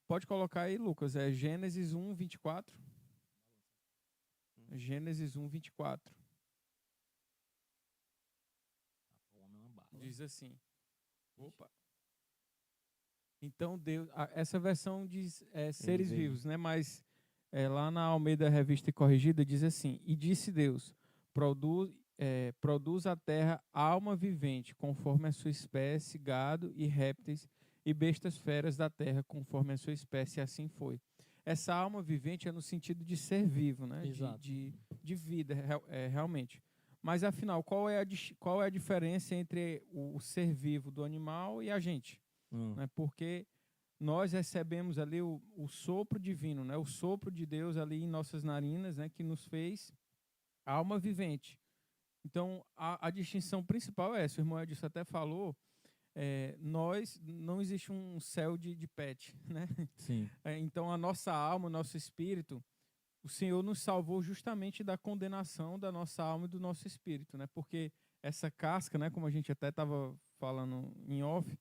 Speaker 2: pode colocar aí, Lucas, Gênesis 1:24. Gênesis 1:24. Diz assim. Opa. Então Deus, essa versão diz seres vivos, né? Mas lá na Almeida Revista e Corrigida diz assim: e disse Deus, produz a terra alma vivente, conforme a sua espécie, gado e répteis, e bestas feras da terra, conforme a sua espécie, e assim foi. Essa alma vivente é no sentido de ser vivo, né? De vida, realmente. Mas, afinal, qual é a diferença entre o ser vivo do animal e a gente? Né? Porque nós recebemos ali o sopro divino, né? O sopro de Deus ali em nossas narinas, né? Que nos fez alma vivente. Então, a distinção principal é essa. O irmão Edson até falou, nós, não existe um céu de pet, né?
Speaker 1: Sim.
Speaker 2: Então, a nossa alma, o nosso espírito, o Senhor nos salvou justamente da condenação da nossa alma e do nosso espírito, né? Porque essa casca, né? Como a gente até estava falando em off,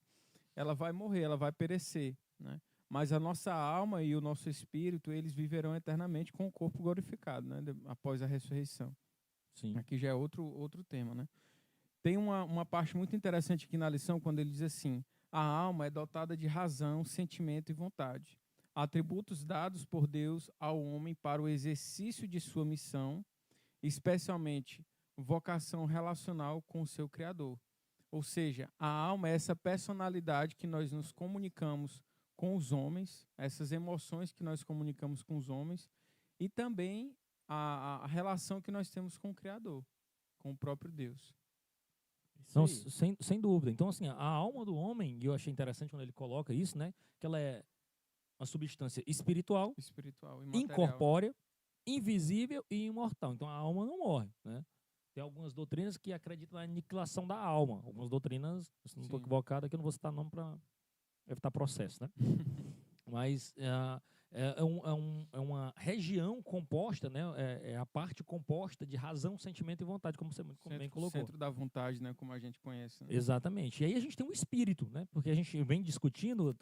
Speaker 2: ela vai morrer, ela vai perecer, né? Mas a nossa alma e o nosso espírito, eles viverão eternamente com o corpo glorificado, né? Após a ressurreição.
Speaker 1: Sim.
Speaker 2: Aqui já é outro tema, né? Tem uma parte muito interessante aqui na lição, quando ele diz assim: a alma é dotada de razão, sentimento e vontade, atributos dados por Deus ao homem para o exercício de sua missão, especialmente vocação relacional com o seu Criador. Ou seja, a alma é essa personalidade que nós nos comunicamos com os homens, essas emoções que nós comunicamos com os homens, e também a relação que nós temos com o Criador, com o próprio Deus.
Speaker 1: Não, sem dúvida. Então, assim, a alma do homem, e eu achei interessante quando ele coloca isso, né? Que ela é uma substância espiritual
Speaker 2: e
Speaker 1: incorpórea, invisível e imortal. Então, a alma não morre, né? Tem algumas doutrinas que acreditam na aniquilação da alma. Algumas doutrinas, se não estou equivocado aqui, eu não vou citar nome para evitar processo, né? Mas é uma região composta, né? É a parte composta de razão, sentimento e vontade, como você muito bem colocou.
Speaker 2: Centro da vontade, né? Como a gente conhece. Né?
Speaker 1: Exatamente. E aí a gente tem um espírito, né? Porque a gente vem discutindo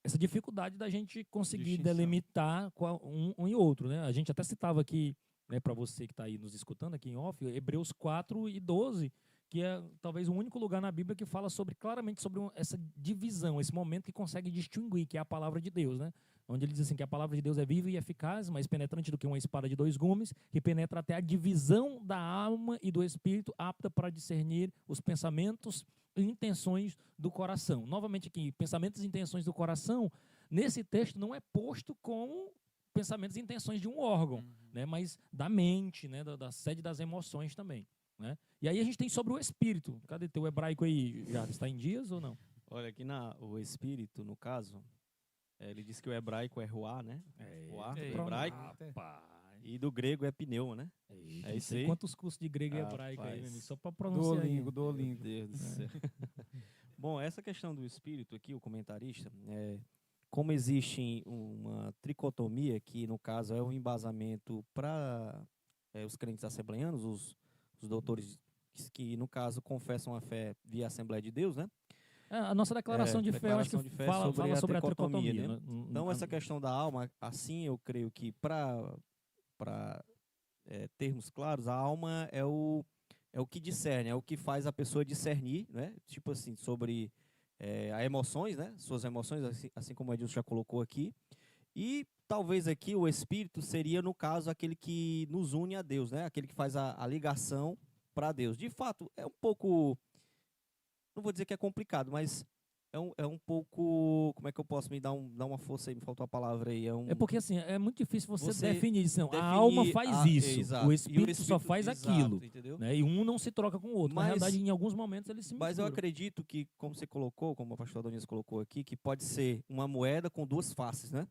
Speaker 1: essa dificuldade da gente conseguir delimitar um e outro, né? A gente até citava aqui, né, para você que está aí nos escutando aqui em off, Hebreus 4:12, que é talvez o único lugar na Bíblia que fala claramente sobre essa divisão, esse momento que consegue distinguir, que é a palavra de Deus, né? Onde ele diz assim que a palavra de Deus é viva e eficaz, mais penetrante do que uma espada de 2 gumes, que penetra até a divisão da alma e do espírito, apta para discernir os pensamentos e intenções do coração. Novamente aqui, pensamentos e intenções do coração, nesse texto não é posto como pensamentos e intenções de um órgão, né? Mas da mente, né? Da sede das emoções também. Né? E aí a gente tem sobre o espírito. Cadê teu hebraico aí, já está em dias ou não?
Speaker 3: Olha, aqui o espírito, no caso, ele diz que o hebraico é ruá, né? Ruá, do hebraico. E do grego é pneuma, né?
Speaker 1: É isso aí. Quantos cursos de grego e hebraico aí, né? Só para pronunciar.
Speaker 2: Duolingo.
Speaker 3: Meu Deus do céu. Bom, essa questão do espírito aqui, o comentarista, como existe uma tricotomia, que no caso é um embasamento para os crentes assembleianos, os doutores que no caso confessam a fé via Assembleia de Deus, né?
Speaker 1: A nossa declaração de fé, eu acho que fala sobre a tricotomia. Né?
Speaker 3: Então, essa questão da alma, assim, eu creio que para termos claros, a alma é o que discerne, é o que faz a pessoa discernir, né? Tipo assim, sobre as emoções, né? Suas emoções, assim como o Edilson já colocou aqui. E talvez aqui o espírito seria, no caso, aquele que nos une a Deus, né? Aquele que faz a ligação para Deus. De fato, é um pouco, não vou dizer que é complicado, mas é um pouco, como é que eu posso dar uma força aí, me faltou a palavra aí.
Speaker 1: É porque assim, é muito difícil você definir isso. A alma faz isso, o espírito só faz aquilo. Né? E um não se troca com o outro. Na realidade, em alguns momentos eles se misturam.
Speaker 3: Mas eu acredito que, como você colocou, como o pastor Adonis colocou aqui, que pode ser uma moeda com 2 faces, né?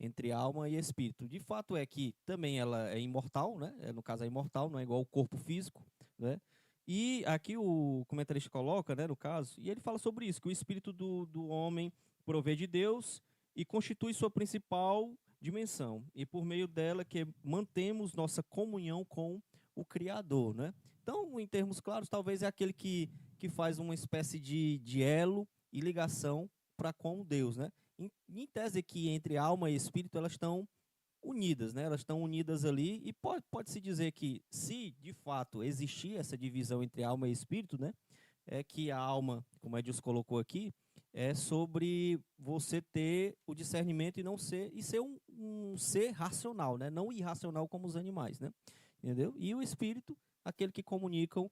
Speaker 3: Entre alma e espírito. De fato é que também ela é imortal, né? No caso é imortal, não é igual ao corpo físico, né? E aqui o comentarista coloca, né, no caso, e ele fala sobre isso, que o espírito do homem provém de Deus e constitui sua principal dimensão. E por meio dela que mantemos nossa comunhão com o Criador, né? Então, em termos claros, talvez é aquele que faz uma espécie de elo e ligação para com Deus, né? Em tese que entre alma e espírito elas estão unidas, né? Elas estão unidas ali e pode-se dizer que se de fato existir essa divisão entre alma e espírito, né? É que a alma, como a Edilson colocou aqui, é sobre você ter o discernimento e ser um ser racional, né? Não irracional como os animais, né? Entendeu? E o espírito, aquele que comunicam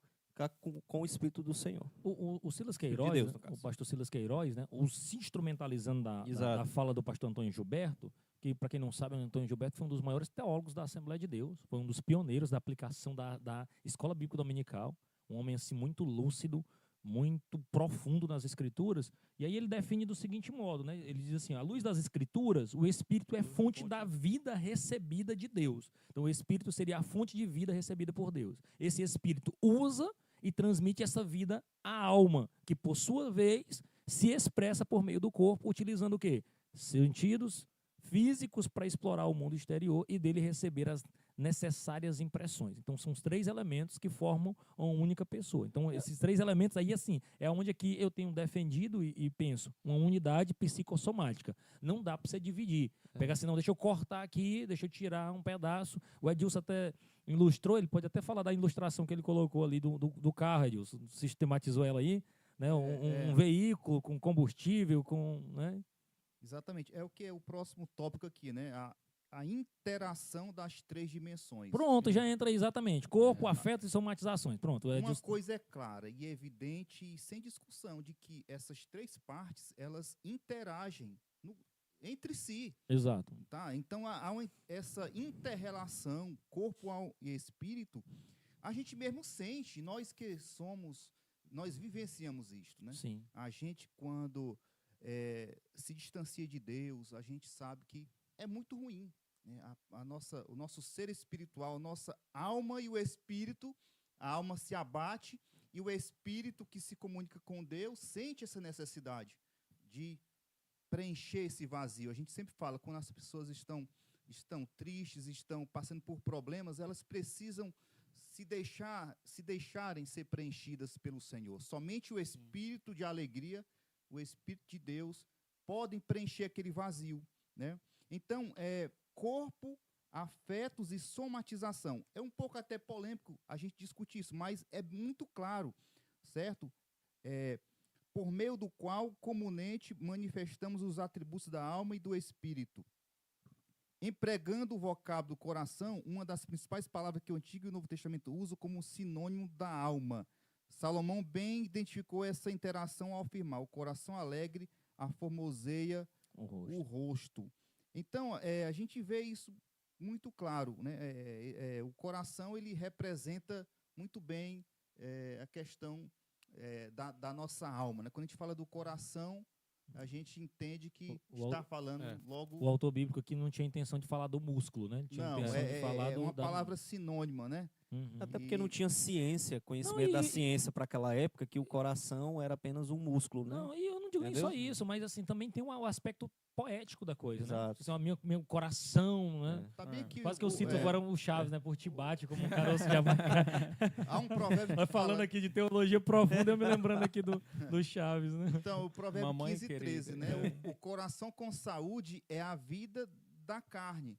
Speaker 3: com o Espírito do Senhor.
Speaker 1: O Silas Queiroz, Deus, né? O pastor Silas Queiroz, né? Se instrumentalizando da fala do pastor Antônio Gilberto, que, para quem não sabe, o Antônio Gilberto foi um dos maiores teólogos da Assembleia de Deus, foi um dos pioneiros da aplicação da Escola Bíblica Dominical, um homem assim muito lúcido, muito profundo nas Escrituras, e aí ele define do seguinte modo, né? Ele diz assim, à luz das Escrituras, o Espírito é fonte da vida recebida de Deus. Então o Espírito seria a fonte de vida recebida por Deus. Esse Espírito usa e transmite essa vida à alma, que por sua vez se expressa por meio do corpo, utilizando o quê? Sentidos físicos para explorar o mundo exterior e dele receber as necessárias impressões. Então são os 3 elementos que formam uma única pessoa. Então esses 3 elementos aí, assim, é onde aqui eu tenho defendido e penso, uma unidade psicossomática. Não dá para você dividir. Pegar assim, não, deixa eu cortar aqui, deixa eu tirar um pedaço. O Edilson até ilustrou, ele pode até falar da ilustração que ele colocou ali do carro, Edilson, sistematizou ela aí, né? Um veículo com combustível, né?
Speaker 4: Exatamente. É o que é o próximo tópico aqui, né? A interação das 3 dimensões.
Speaker 1: Pronto, já entra aí exatamente. Corpo, afeto e somatizações. Pronto.
Speaker 4: Uma coisa é clara e evidente e sem discussão de que essas 3 partes, elas interagem entre si.
Speaker 1: Exato.
Speaker 4: Tá? Então, essa inter-relação corpo e espírito, a gente mesmo sente, nós vivenciamos isto, né?
Speaker 1: Sim.
Speaker 4: A gente, quando se distancia de Deus, a gente sabe que é muito ruim, né? O nosso ser espiritual, a nossa alma e o espírito, a alma se abate e o espírito que se comunica com Deus sente essa necessidade de preencher esse vazio. A gente sempre fala, quando as pessoas estão tristes, estão passando por problemas, elas precisam se deixarem ser preenchidas pelo Senhor. Somente o espírito de alegria, o Espírito de Deus, podem preencher aquele vazio, né? Então, corpo, afetos e somatização. É um pouco até polêmico a gente discutir isso, mas é muito claro, certo? Por meio do qual, comumente, manifestamos os atributos da alma e do espírito. Empregando o vocábulo do coração, uma das principais palavras que o Antigo e o Novo Testamento usam como sinônimo da alma. Salomão bem identificou essa interação ao afirmar: o coração alegre aformoseia o rosto. Então, a gente vê isso muito claro, né? O coração, ele representa muito bem a questão da nossa alma, né? Quando a gente fala do coração, a gente entende que está falando logo...
Speaker 1: O autor bíblico aqui não tinha intenção de falar do músculo, né? Ele tinha intenção de falar
Speaker 4: uma palavra sinônima, né?
Speaker 3: Até porque não tinha ciência, conhecimento da ciência para aquela época, que o coração era apenas um músculo, né?
Speaker 1: Não, e eu não digo nem só isso, mas assim, também tem o aspecto poético da coisa,
Speaker 3: Exato.
Speaker 1: né? Assim, meu coração, né?
Speaker 4: Quase
Speaker 1: que eu cito agora o Chaves, né? Por te bate, como um caroço de abacate.
Speaker 4: Há um provérbio que
Speaker 1: falando aqui de teologia profunda, eu me lembrando aqui do Chaves, né?
Speaker 4: Então, o provérbio 15:13, né? O coração com saúde é a vida da carne.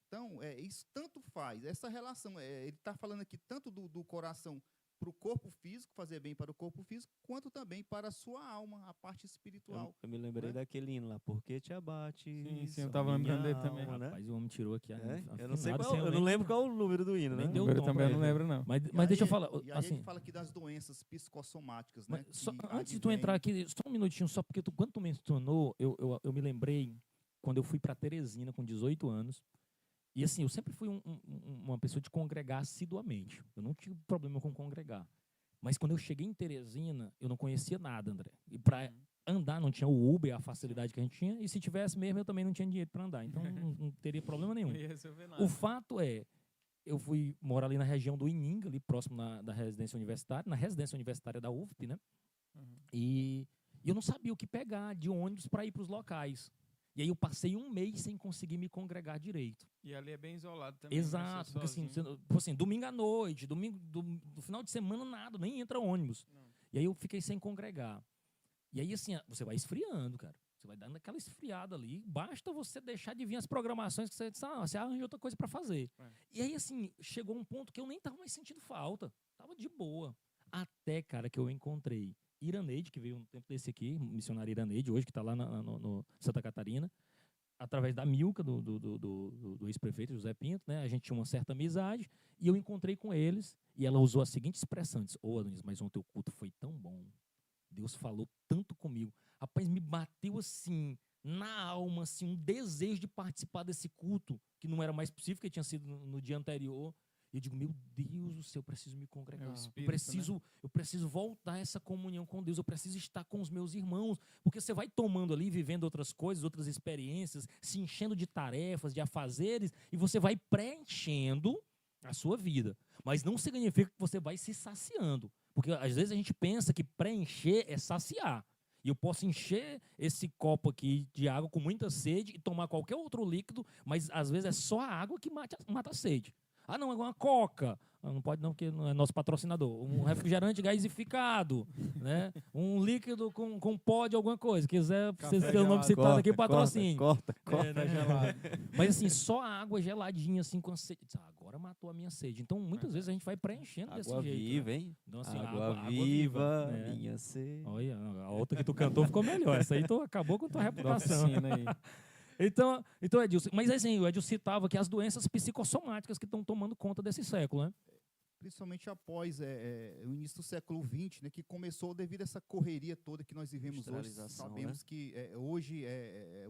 Speaker 4: Então, isso tanto faz, essa relação, ele está falando aqui tanto do coração para o corpo físico, fazer bem para o corpo físico, quanto também para a sua alma, a parte espiritual.
Speaker 3: Eu me lembrei daquele hino lá, porque te abate.
Speaker 2: Sim, eu estava lembrando dele também.
Speaker 3: Né?
Speaker 1: Rapaz, o homem tirou aqui.
Speaker 3: Eu não sei eu não lembro qual é o número do hino, né?
Speaker 1: Nem deu
Speaker 2: Eu também não lembro, não.
Speaker 1: Mas deixa eu falar.
Speaker 4: E aí
Speaker 1: assim,
Speaker 4: ele fala aqui das doenças psicossomáticas, né?
Speaker 1: Antes de tu entrar aqui, só um minutinho, só porque quando tu mencionou, eu me lembrei quando eu fui para Teresina com 18 anos. E assim, eu sempre fui uma pessoa de congregar assiduamente. Eu não tive problema com congregar. Mas quando eu cheguei em Teresina, eu não conhecia nada, André. E para andar, não tinha o Uber, a facilidade que a gente tinha. E se tivesse mesmo, eu também não tinha dinheiro para andar. Então, não teria problema nenhum.
Speaker 2: Não ia resolver nada.
Speaker 1: O fato eu fui morar ali na região do Ininga, ali próximo da residência universitária, na residência universitária da UFP, né? E eu não sabia o que pegar de ônibus para ir para os locais. E aí eu passei um mês sem conseguir me congregar direito.
Speaker 2: E ali é bem isolado também.
Speaker 1: Exato, porque assim, domingo à noite, do final de semana nada, nem entra ônibus. Não. E aí eu fiquei sem congregar. E aí assim, você vai esfriando, cara. Você vai dando aquela esfriada ali. Basta você deixar de vir as programações que você diz, você arranja outra coisa para fazer. E aí assim, chegou um ponto que eu nem tava mais sentindo falta. Tava de boa. Até, cara, que eu encontrei Iraneide, que veio um tempo desse aqui, missionária Iraneide, hoje, que está lá no Santa Catarina, através da Milka, do ex-prefeito José Pinto, né? A gente tinha uma certa amizade, e eu encontrei com eles, e ela usou a seguinte expressão, disse: "Ô, Adonis, mas ontem o culto foi tão bom, Deus falou tanto comigo, rapaz, me bateu assim, na alma, assim, um desejo de participar desse culto, que não era mais possível, que tinha sido no dia anterior. E eu digo, meu Deus do céu, eu preciso me congregar. Eu preciso voltar a essa comunhão com Deus. Eu preciso estar com os meus irmãos. Porque você vai tomando ali, vivendo outras coisas, outras experiências, se enchendo de tarefas, de afazeres, e você vai preenchendo a sua vida. Mas não significa que você vai se saciando. Porque às vezes a gente pensa que preencher é saciar. E eu posso encher esse copo aqui de água com muita sede e tomar qualquer outro líquido, mas às vezes é só a água que mata a sede. Ah, não, é uma coca. Não pode não, porque não é nosso patrocinador. Um refrigerante gasificado, né? Um líquido com pó de alguma coisa. Quiser vocês terem o nome citado aqui, patrocínio.
Speaker 3: Corta.
Speaker 1: Né? Gelado. Mas assim, só a água geladinha, assim, com sede. Agora matou a minha sede. Então, muitas vezes a gente vai preenchendo desse jeito.
Speaker 3: Água viva,
Speaker 1: né?
Speaker 3: hein?
Speaker 1: Então, assim,
Speaker 3: água viva, minha sede.
Speaker 1: Olha, a outra que tu cantou ficou melhor. Essa aí acabou com a tua reputação.
Speaker 2: Aí.
Speaker 1: Então, Edilson, mas assim, o Edilson citava que as doenças psicossomáticas que estão tomando conta desse século, né?
Speaker 4: Principalmente após o início do século XX, né, que começou devido a essa correria toda que nós vivemos hoje. Sabemos, né, que hoje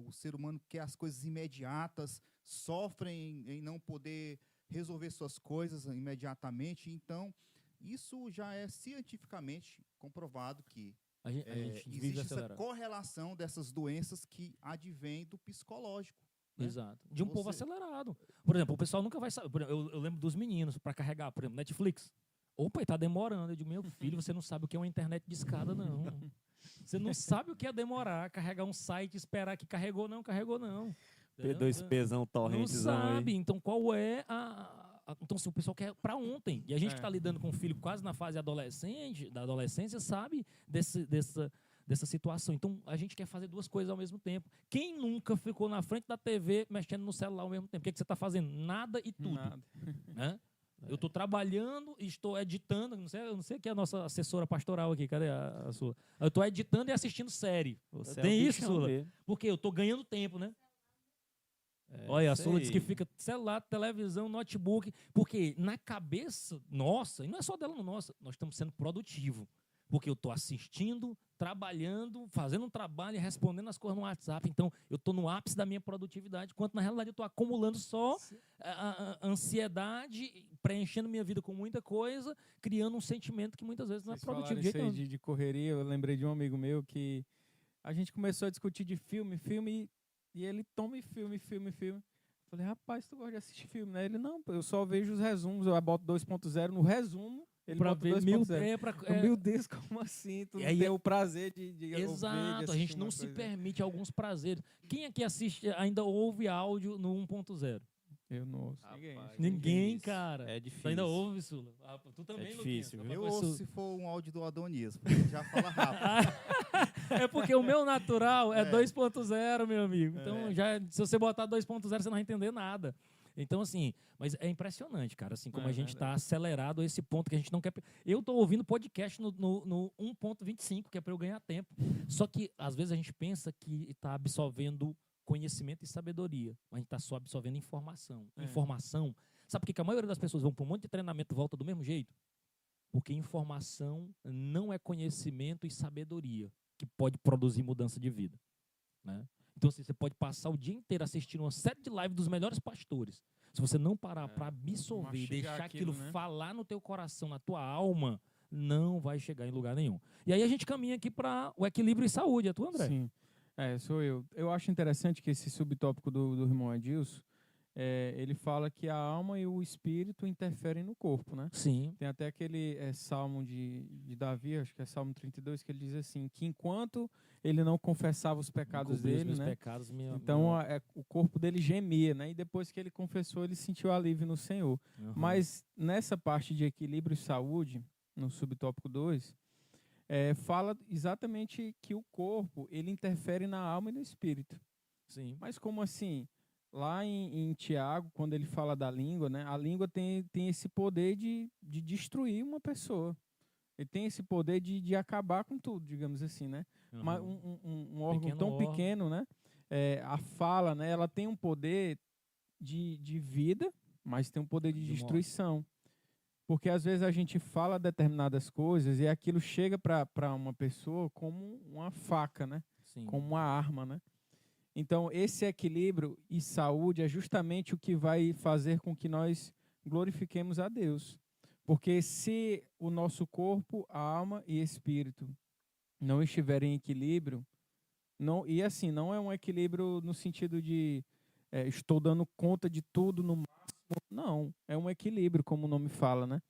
Speaker 4: o ser humano quer as coisas imediatas, sofrem em não poder resolver suas coisas imediatamente. Então, isso já é cientificamente comprovado que existe essa correlação dessas doenças que advêm do psicológico. Né?
Speaker 1: Exato. De um povo acelerado. Por exemplo, o pessoal nunca vai saber. Eu lembro dos meninos para carregar, por exemplo, Netflix. Opa, tá demorando. Eu digo, meu filho, você não sabe o que é uma internet de escada, não. Você não sabe o que é demorar, carregar um site, esperar que carregou, não.
Speaker 3: P2Pzão,
Speaker 1: Não
Speaker 3: torrentezão
Speaker 1: sabe.
Speaker 3: aí.
Speaker 1: Então, qual é Então, se o pessoal quer para ontem. E a gente que está lidando com um filho quase na fase da adolescência, sabe dessa situação. Então, a gente quer fazer duas coisas ao mesmo tempo. Quem nunca ficou na frente da TV mexendo no celular ao mesmo tempo? O que você está fazendo? Nada e tudo.
Speaker 2: Nada.
Speaker 1: Né? Eu estou trabalhando, estou editando. Eu não sei que é a nossa assessora pastoral aqui. Cadê a sua? Eu estou editando e assistindo série.
Speaker 3: Você
Speaker 1: Tem
Speaker 3: é o
Speaker 1: isso,
Speaker 3: bichão
Speaker 1: Sula?
Speaker 3: mesmo.
Speaker 1: Porque eu estou ganhando tempo, né? Olha, a Sula diz que fica celular, televisão, notebook. Porque na cabeça nossa, e não é só dela, nossa, nós estamos sendo produtivos. Porque eu estou assistindo, trabalhando, fazendo um trabalho e respondendo as coisas no WhatsApp. Então, eu estou no ápice da minha produtividade, enquanto na realidade eu estou acumulando só a ansiedade, preenchendo minha vida com muita coisa, criando um sentimento que muitas vezes não é produtivo.
Speaker 2: Isso aí de correria, eu lembrei de um amigo meu que a gente começou a discutir de filme, e ele toma filme. Falei, rapaz, tu gosta de assistir filme, né? Ele, não, eu só vejo os resumos, eu boto 2.0 no resumo, ele
Speaker 1: pra
Speaker 2: bota
Speaker 1: ver
Speaker 2: 2.0. Meu Deus, como assim? Tu não tem o prazer de
Speaker 1: exato, a gente não se permite alguns prazeres. Quem aqui assiste, ainda ouve áudio no 1.0?
Speaker 2: Eu não ouço.
Speaker 1: Ninguém, cara.
Speaker 3: É difícil.
Speaker 1: Tu ainda ouve, Sula? Tu também,
Speaker 3: é difícil.
Speaker 4: Eu ouço se for um áudio do Adonias, porque ele já fala rápido.
Speaker 1: É porque o meu natural é 2.0, meu amigo. Então, já, se você botar 2.0, você não vai entender nada. Então, assim, mas é impressionante, cara, assim, como a gente está acelerado a esse ponto que a gente não quer... Eu estou ouvindo podcast no 1.25, que é para eu ganhar tempo. Só que, às vezes, a gente pensa que está absorvendo conhecimento e sabedoria. Mas a gente está só absorvendo informação. Informação... Sabe por que a maioria das pessoas vão para um monte de treinamento e volta do mesmo jeito? Porque informação não é conhecimento e sabedoria que pode produzir mudança de vida, né? Então, assim, você pode passar o dia inteiro assistindo uma série de lives dos melhores pastores. Se você não parar para absorver e deixar aquilo falar no teu coração, na tua alma, não vai chegar em lugar nenhum. E aí a gente caminha aqui para o equilíbrio e saúde. É tu, André?
Speaker 2: Sim, sou eu. Eu acho interessante que esse subtópico do irmão Adilson, ele fala que a alma e o espírito interferem no corpo, né?
Speaker 1: Sim.
Speaker 2: Tem até aquele salmo de Davi, acho que é Salmo 32, que ele diz assim, que enquanto ele não confessava os pecados dele, né? Então o corpo dele gemia, né? E depois que ele confessou, ele sentiu alívio no Senhor. Mas nessa parte de equilíbrio e saúde, no subtópico 2, fala exatamente que o corpo, ele interfere na alma e no espírito.
Speaker 1: Sim.
Speaker 2: Mas como assim? Lá em Tiago, quando ele fala da língua, né, a língua tem esse poder de destruir uma pessoa. Ele tem esse poder de acabar com tudo, digamos assim, né? Um órgão tão pequeno, né? A fala, né, ela tem um poder de vida, mas tem um poder de destruição. Porque às vezes a gente fala determinadas coisas e aquilo chega para uma pessoa como uma faca, né?
Speaker 1: Sim.
Speaker 2: Como uma arma, né? Então, esse equilíbrio e saúde é justamente o que vai fazer com que nós glorifiquemos a Deus. Porque se o nosso corpo, alma e espírito não estiverem em equilíbrio, e assim, não é um equilíbrio no sentido de estou dando conta de tudo no máximo, não. É um equilíbrio, como o nome fala, né?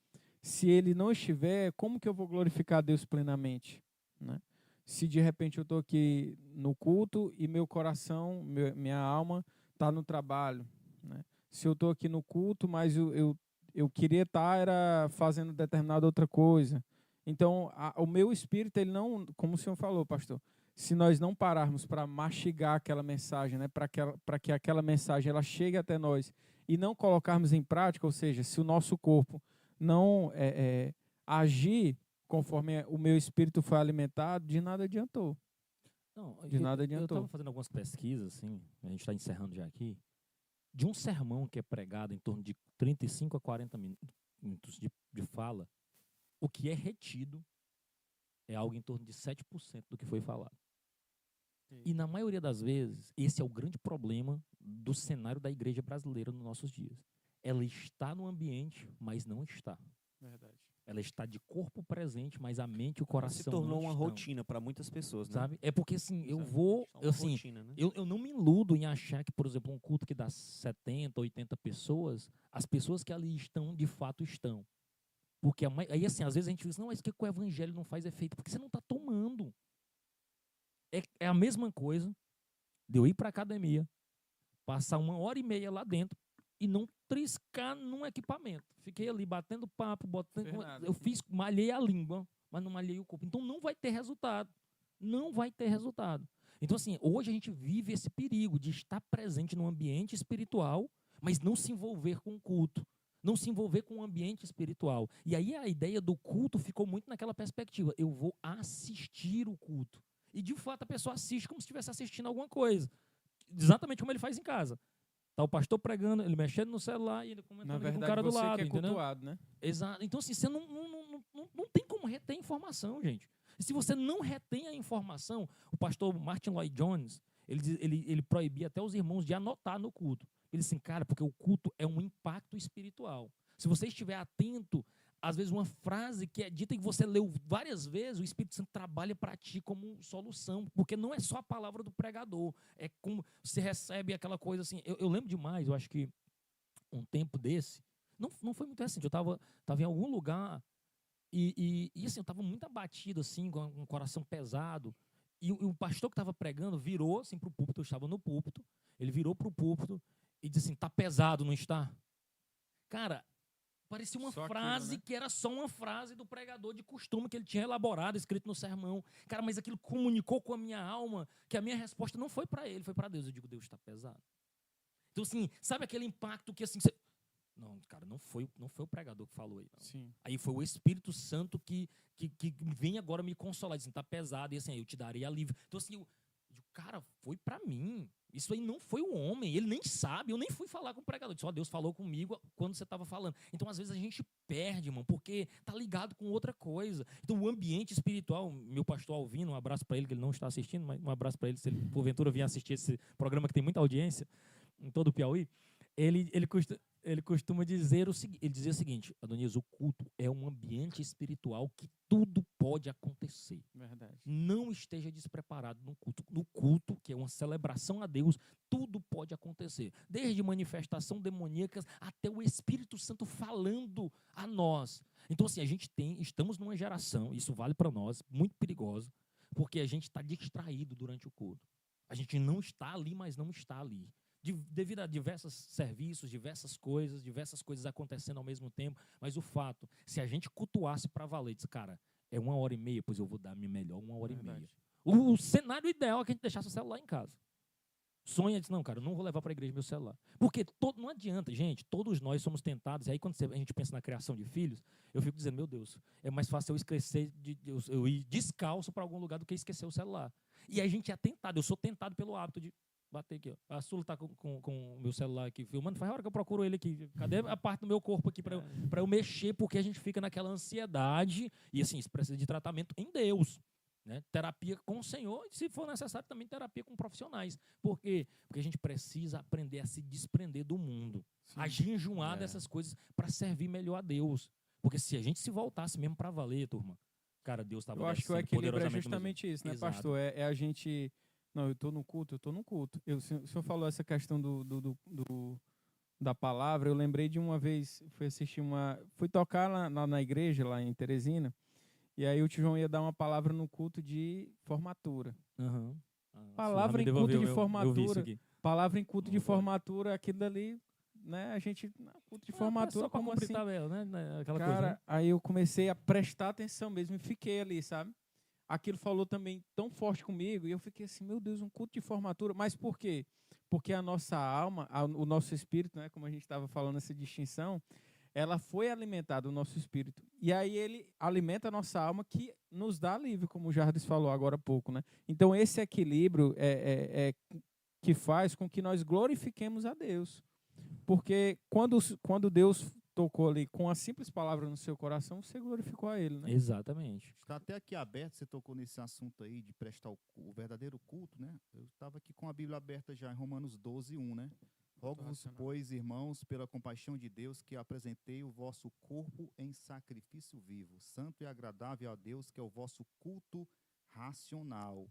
Speaker 2: Se ele não estiver, como que eu vou glorificar a Deus plenamente, né? Se de repente eu estou aqui no culto e meu coração, minha alma está no trabalho, né? Se eu estou aqui no culto, mas eu queria estar fazendo determinada outra coisa. Então, o meu espírito, ele não, como o senhor falou, pastor, se nós não pararmos para mastigar aquela mensagem, né, para que aquela mensagem ela chegue até nós e não colocarmos em prática, ou seja, se o nosso corpo não agir conforme o meu espírito foi alimentado, de nada adiantou.
Speaker 1: Eu estava fazendo algumas pesquisas, assim, a gente está encerrando já aqui, de um sermão que é pregado em torno de 35 a 40 minutos de fala, o que é retido é algo em torno de 7% do que foi falado. E na maioria das vezes, esse é o grande problema do cenário da igreja brasileira nos nossos dias. Ela está no ambiente, mas não está.
Speaker 2: Verdade.
Speaker 1: Ela está de corpo presente, mas a mente e o coração
Speaker 3: se tornou
Speaker 1: não
Speaker 3: uma
Speaker 1: estão.
Speaker 3: Rotina para muitas pessoas, né?
Speaker 1: Sabe? É porque assim,
Speaker 3: rotina, né?
Speaker 1: eu não me iludo em achar que, por exemplo, um culto que dá 70, 80 pessoas, as pessoas que ali estão, de fato estão. Porque aí assim, às vezes a gente diz, não, mas o que o evangelho não faz efeito? Porque você não está tomando. É a mesma coisa de eu ir para academia, passar 1h30 lá dentro e não triscar num equipamento. Fiquei ali batendo papo, eu malhei a língua, mas não malhei o corpo. Então não vai ter resultado. Não vai ter resultado. Então, assim, hoje a gente vive esse perigo de estar presente no ambiente espiritual, mas não se envolver com o culto. Não se envolver com o ambiente espiritual. E aí a ideia do culto ficou muito naquela perspectiva. Eu vou assistir o culto. E, de fato, a pessoa assiste como se estivesse assistindo alguma coisa. Exatamente como ele faz em casa. Tá o pastor pregando, ele mexendo no celular e ele comentando com o cara do lado.
Speaker 2: Que é
Speaker 1: entendeu?
Speaker 2: cultuado, né?
Speaker 1: Exato. Então, assim, você não tem como reter informação, gente. E se você não retém a informação, o pastor Martin Lloyd Jones, ele proibia até os irmãos de anotar no culto. Ele disse assim, cara, porque o culto é um impacto espiritual. Se você estiver atento, às vezes uma frase que é dita e que você leu várias vezes, o Espírito Santo trabalha para ti como solução, porque não é só a palavra do pregador, é como você recebe aquela coisa assim. Eu lembro demais, eu acho que um tempo desse, não foi muito recente, eu estava em algum lugar e assim, eu estava muito abatido, assim, com um coração pesado, e o pastor que estava pregando virou assim, para o púlpito, eu estava no púlpito, ele virou para o púlpito e disse assim, tá pesado, não está? Cara, parecia uma frase que era só uma frase do pregador de costume que ele tinha elaborado, escrito no sermão. Cara, mas aquilo comunicou com a minha alma que a minha resposta não foi para ele, foi para Deus. Eu digo, Deus, está pesado. Então, assim, sabe aquele impacto que assim... Não, cara, não foi o pregador que falou aí. Não.
Speaker 2: Sim.
Speaker 1: Aí foi o Espírito Santo que vem agora me consolar, dizendo, tá pesado, e assim, eu te darei alívio. Então, assim, cara, foi para mim. Isso aí não foi o homem, ele nem sabe, eu nem fui falar com o pregador. Só Deus falou comigo quando você estava falando. Então, às vezes, a gente perde, irmão, porque tá ligado com outra coisa. Então, o ambiente espiritual, meu pastor Alvino, um abraço para ele, que ele não está assistindo, mas um abraço para ele, se ele, porventura, vier assistir esse programa que tem muita audiência em todo o Piauí, ele costuma dizer ele dizia o seguinte, Adonias, o culto é um ambiente espiritual que tudo pode acontecer.
Speaker 2: Verdade.
Speaker 1: Não esteja despreparado no culto. No culto, que é uma celebração a Deus, tudo pode acontecer. Desde manifestação demoníacas até o Espírito Santo falando a nós. Então, assim, estamos numa geração, isso vale para nós, muito perigosa, porque a gente está distraído durante o culto. A gente não está ali, mas não está ali. Devido a diversos serviços, diversas coisas acontecendo ao mesmo tempo, mas o fato, se a gente cultuasse para valer, diz, cara, é 1h30, pois eu vou dar a minha melhor 1h30. O cenário ideal é que a gente deixasse o celular em casa. Sonha, diz, não, cara, eu não vou levar para a igreja meu celular. Porque não adianta, gente, todos nós somos tentados, e aí quando a gente pensa na criação de filhos, eu fico dizendo, meu Deus, é mais fácil eu esquecer, eu ir descalço para algum lugar do que esquecer o celular. E a gente é tentado, eu sou tentado pelo hábito de bater aqui, ó. A Sula tá com o meu celular aqui filmando. Faz hora que eu procuro ele aqui. Cadê a parte do meu corpo aqui para eu mexer? Porque a gente fica naquela ansiedade. E assim, isso precisa de tratamento em Deus. Né? Terapia com o Senhor. E se for necessário, também terapia com profissionais. Por quê? Porque a gente precisa aprender a se desprender do mundo. Sim. A jejumar dessas coisas para servir melhor a Deus. Porque se a gente se voltasse mesmo para valer, turma, cara, Deus estava descendo.
Speaker 2: Eu acho que o equilíbrio é justamente isso, né, Exato. Pastor? É a gente... Não, eu estou no culto. O senhor falou essa questão da palavra. Eu lembrei de uma vez, fui tocar na igreja, lá em Teresina, e aí o tio João ia dar uma palavra no culto de formatura.
Speaker 1: Uhum.
Speaker 2: Palavra em culto de formatura. Palavra em culto de formatura, aquilo dali, né? A gente, culto de formatura, como assim?
Speaker 1: Tabela, né? Aquela
Speaker 2: cara,
Speaker 1: coisa, né?
Speaker 2: Aí eu comecei a prestar atenção mesmo e fiquei ali, sabe? Aquilo falou também tão forte comigo, e eu fiquei assim, meu Deus, um culto de formatura. Mas por quê? Porque a nossa alma, o nosso espírito, né, como a gente estava falando, essa distinção, ela foi alimentada, o nosso espírito. E aí ele alimenta a nossa alma, que nos dá alívio, como o Jardim falou agora há pouco. Né? Então esse equilíbrio que faz com que nós glorifiquemos a Deus. Porque quando Deus tocou ali com a simples palavra no seu coração, você glorificou a ele, né?
Speaker 1: Exatamente.
Speaker 4: Está até aqui aberto, você tocou nesse assunto aí de prestar o verdadeiro culto, né? Eu estava aqui com a Bíblia aberta já em Romanos 12:1, né? Rogo-vos, pois, irmãos, pela compaixão de Deus, que apresentei o vosso corpo em sacrifício vivo, santo e agradável a Deus, que é o vosso culto racional.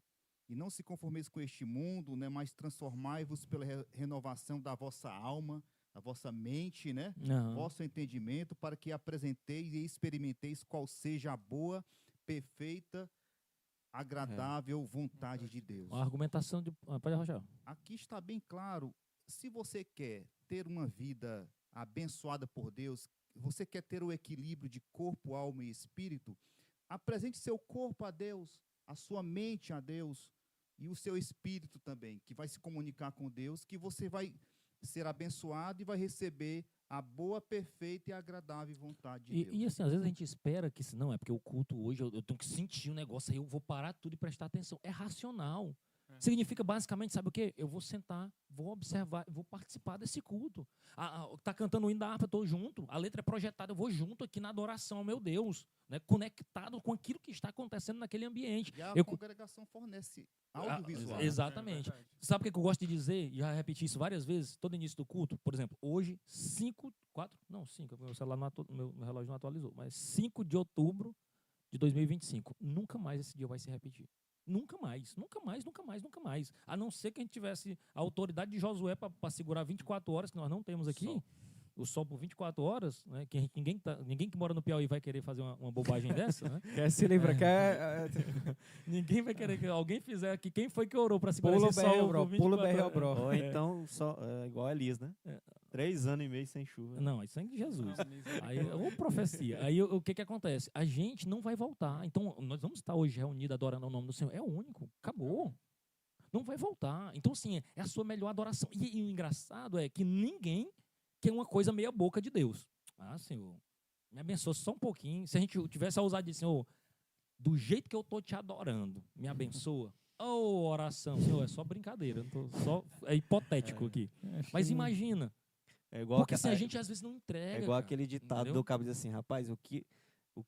Speaker 4: E não se conformeis com este mundo, né? Mas transformai-vos pela renovação da vossa alma, a vossa mente, né? Vosso entendimento, para que apresenteis e experimenteis qual seja a boa, perfeita agradável vontade de Deus.
Speaker 1: A argumentação de... Pode arrochar.
Speaker 4: Aqui está bem claro, se você quer ter uma vida abençoada por Deus, você quer ter o equilíbrio de corpo, alma e espírito, apresente seu corpo a Deus, a sua mente a Deus e o seu espírito também, que vai se comunicar com Deus, que você vai ser abençoado e vai receber a boa, perfeita e agradável vontade de Deus.
Speaker 1: E assim, às vezes a gente espera que, não, é porque o culto hoje, eu tenho que sentir o negócio aí, eu vou parar tudo e prestar atenção. É racional. Significa basicamente, sabe o quê? Eu vou sentar, vou observar, vou participar desse culto. Tá cantando o hino da harpa, eu estou junto. A letra é projetada, eu vou junto aqui na adoração ao meu Deus, né? Conectado com aquilo que está acontecendo naquele ambiente.
Speaker 4: E a congregação fornece audiovisual.
Speaker 1: Exatamente. Sabe o que eu gosto de dizer? Já repeti isso várias vezes, todo início do culto. Por exemplo, hoje, 5, meu celular meu relógio não atualizou, mas 5 de outubro de 2025. Nunca mais esse dia vai se repetir. Nunca mais, nunca mais, nunca mais, nunca mais. A não ser que a gente tivesse a autoridade de Josué para segurar 24 horas, que nós não temos aqui. O sol por 24 horas, né? Que ninguém que mora no Piauí vai querer fazer uma bobagem dessa, né?
Speaker 2: Quer se livrar,
Speaker 1: Ninguém vai querer que alguém fizer aqui. Quem foi que orou para segurar
Speaker 2: Pula
Speaker 1: esse sol por 24 horas?
Speaker 2: Bro.
Speaker 3: Ou então, igual a Elias, né? 3 anos e meio sem chuva.
Speaker 1: Não, isso é de Jesus. Aí, ou profecia. Aí o que acontece? A gente não vai voltar. Então, nós vamos estar hoje reunidos adorando o nome do Senhor. É o único. Acabou. Não vai voltar. Então, assim, é a sua melhor adoração. E o engraçado é que ninguém quer uma coisa meia boca de Deus. Senhor, me abençoa só um pouquinho. Se a gente tivesse a ousadia de Senhor, do jeito que eu estou te adorando, me abençoa. Oração. Senhor, é só brincadeira. É hipotético aqui. Mas imagina. Porque assim, a gente às vezes não entrega.
Speaker 3: É igual aquele ditado
Speaker 1: entendeu?
Speaker 3: do cabo diz assim, rapaz, o que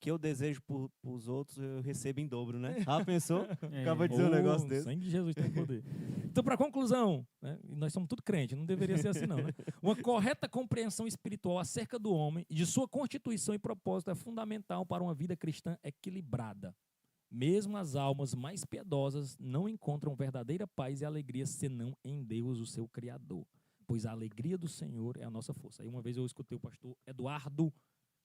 Speaker 3: eu desejo pros outros, eu recebo em dobro, né? Pensou? Acaba de dizer um negócio desse.
Speaker 1: O sangue de Jesus tem poder. Então, para conclusão, né, nós somos tudo crente, não deveria ser assim não, né? Uma correta compreensão espiritual acerca do homem e de sua constituição e propósito é fundamental para uma vida cristã equilibrada. Mesmo as almas mais piedosas não encontram verdadeira paz e alegria senão em Deus, o seu Criador. Pois a alegria do Senhor é a nossa força. Aí uma vez eu escutei o pastor Eduardo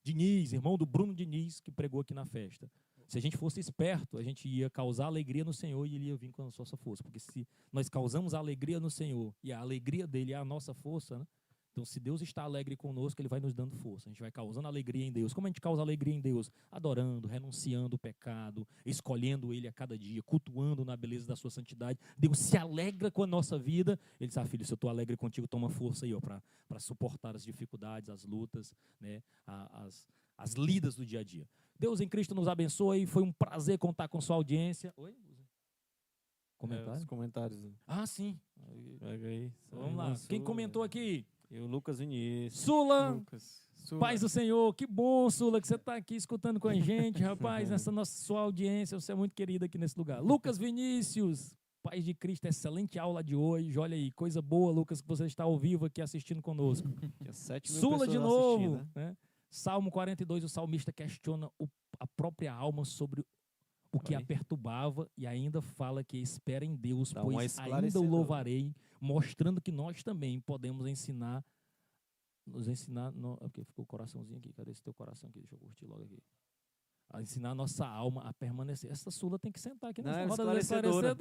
Speaker 1: Diniz, irmão do Bruno Diniz, que pregou aqui na festa. Se a gente fosse esperto, a gente ia causar alegria no Senhor e ele ia vir com a nossa força. Porque se nós causamos alegria no Senhor e a alegria dele é a nossa força, né? Então, se Deus está alegre conosco, Ele vai nos dando força. A gente vai causando alegria em Deus. Como a gente causa alegria em Deus? Adorando, renunciando o pecado, escolhendo Ele a cada dia, cultuando na beleza da sua santidade. Deus se alegra com a nossa vida. Ele diz, filho, se eu estou alegre contigo, toma força aí para suportar as dificuldades, as lutas, né, as lidas do dia a dia. Deus em Cristo nos abençoe. Foi um prazer contar com sua audiência. Oi? Comentário?
Speaker 3: Os comentários.
Speaker 1: Sim.
Speaker 3: Aí,
Speaker 1: vamos lá. Quem comentou aqui?
Speaker 3: E o Lucas Vinícius.
Speaker 1: Sula, paz do Senhor, que bom, Sula, que você está aqui escutando com a gente, rapaz, nessa sua audiência, você é muito querido aqui nesse lugar. Lucas Vinícius, paz de Cristo, excelente aula de hoje, olha aí, coisa boa, Lucas, que você está ao vivo aqui assistindo conosco. Sula de novo, né? Salmo 42, o salmista questiona a própria alma sobre o que a perturbava e ainda fala que espera em Deus, pois ainda o louvarei, mostrando que nós também podemos nos ensinar, porque ficou o coraçãozinho aqui, cadê esse teu coração aqui? Deixa eu curtir logo aqui. A ensinar a nossa alma a permanecer. Essa Sula tem que sentar aqui nessa roda esclarecedora.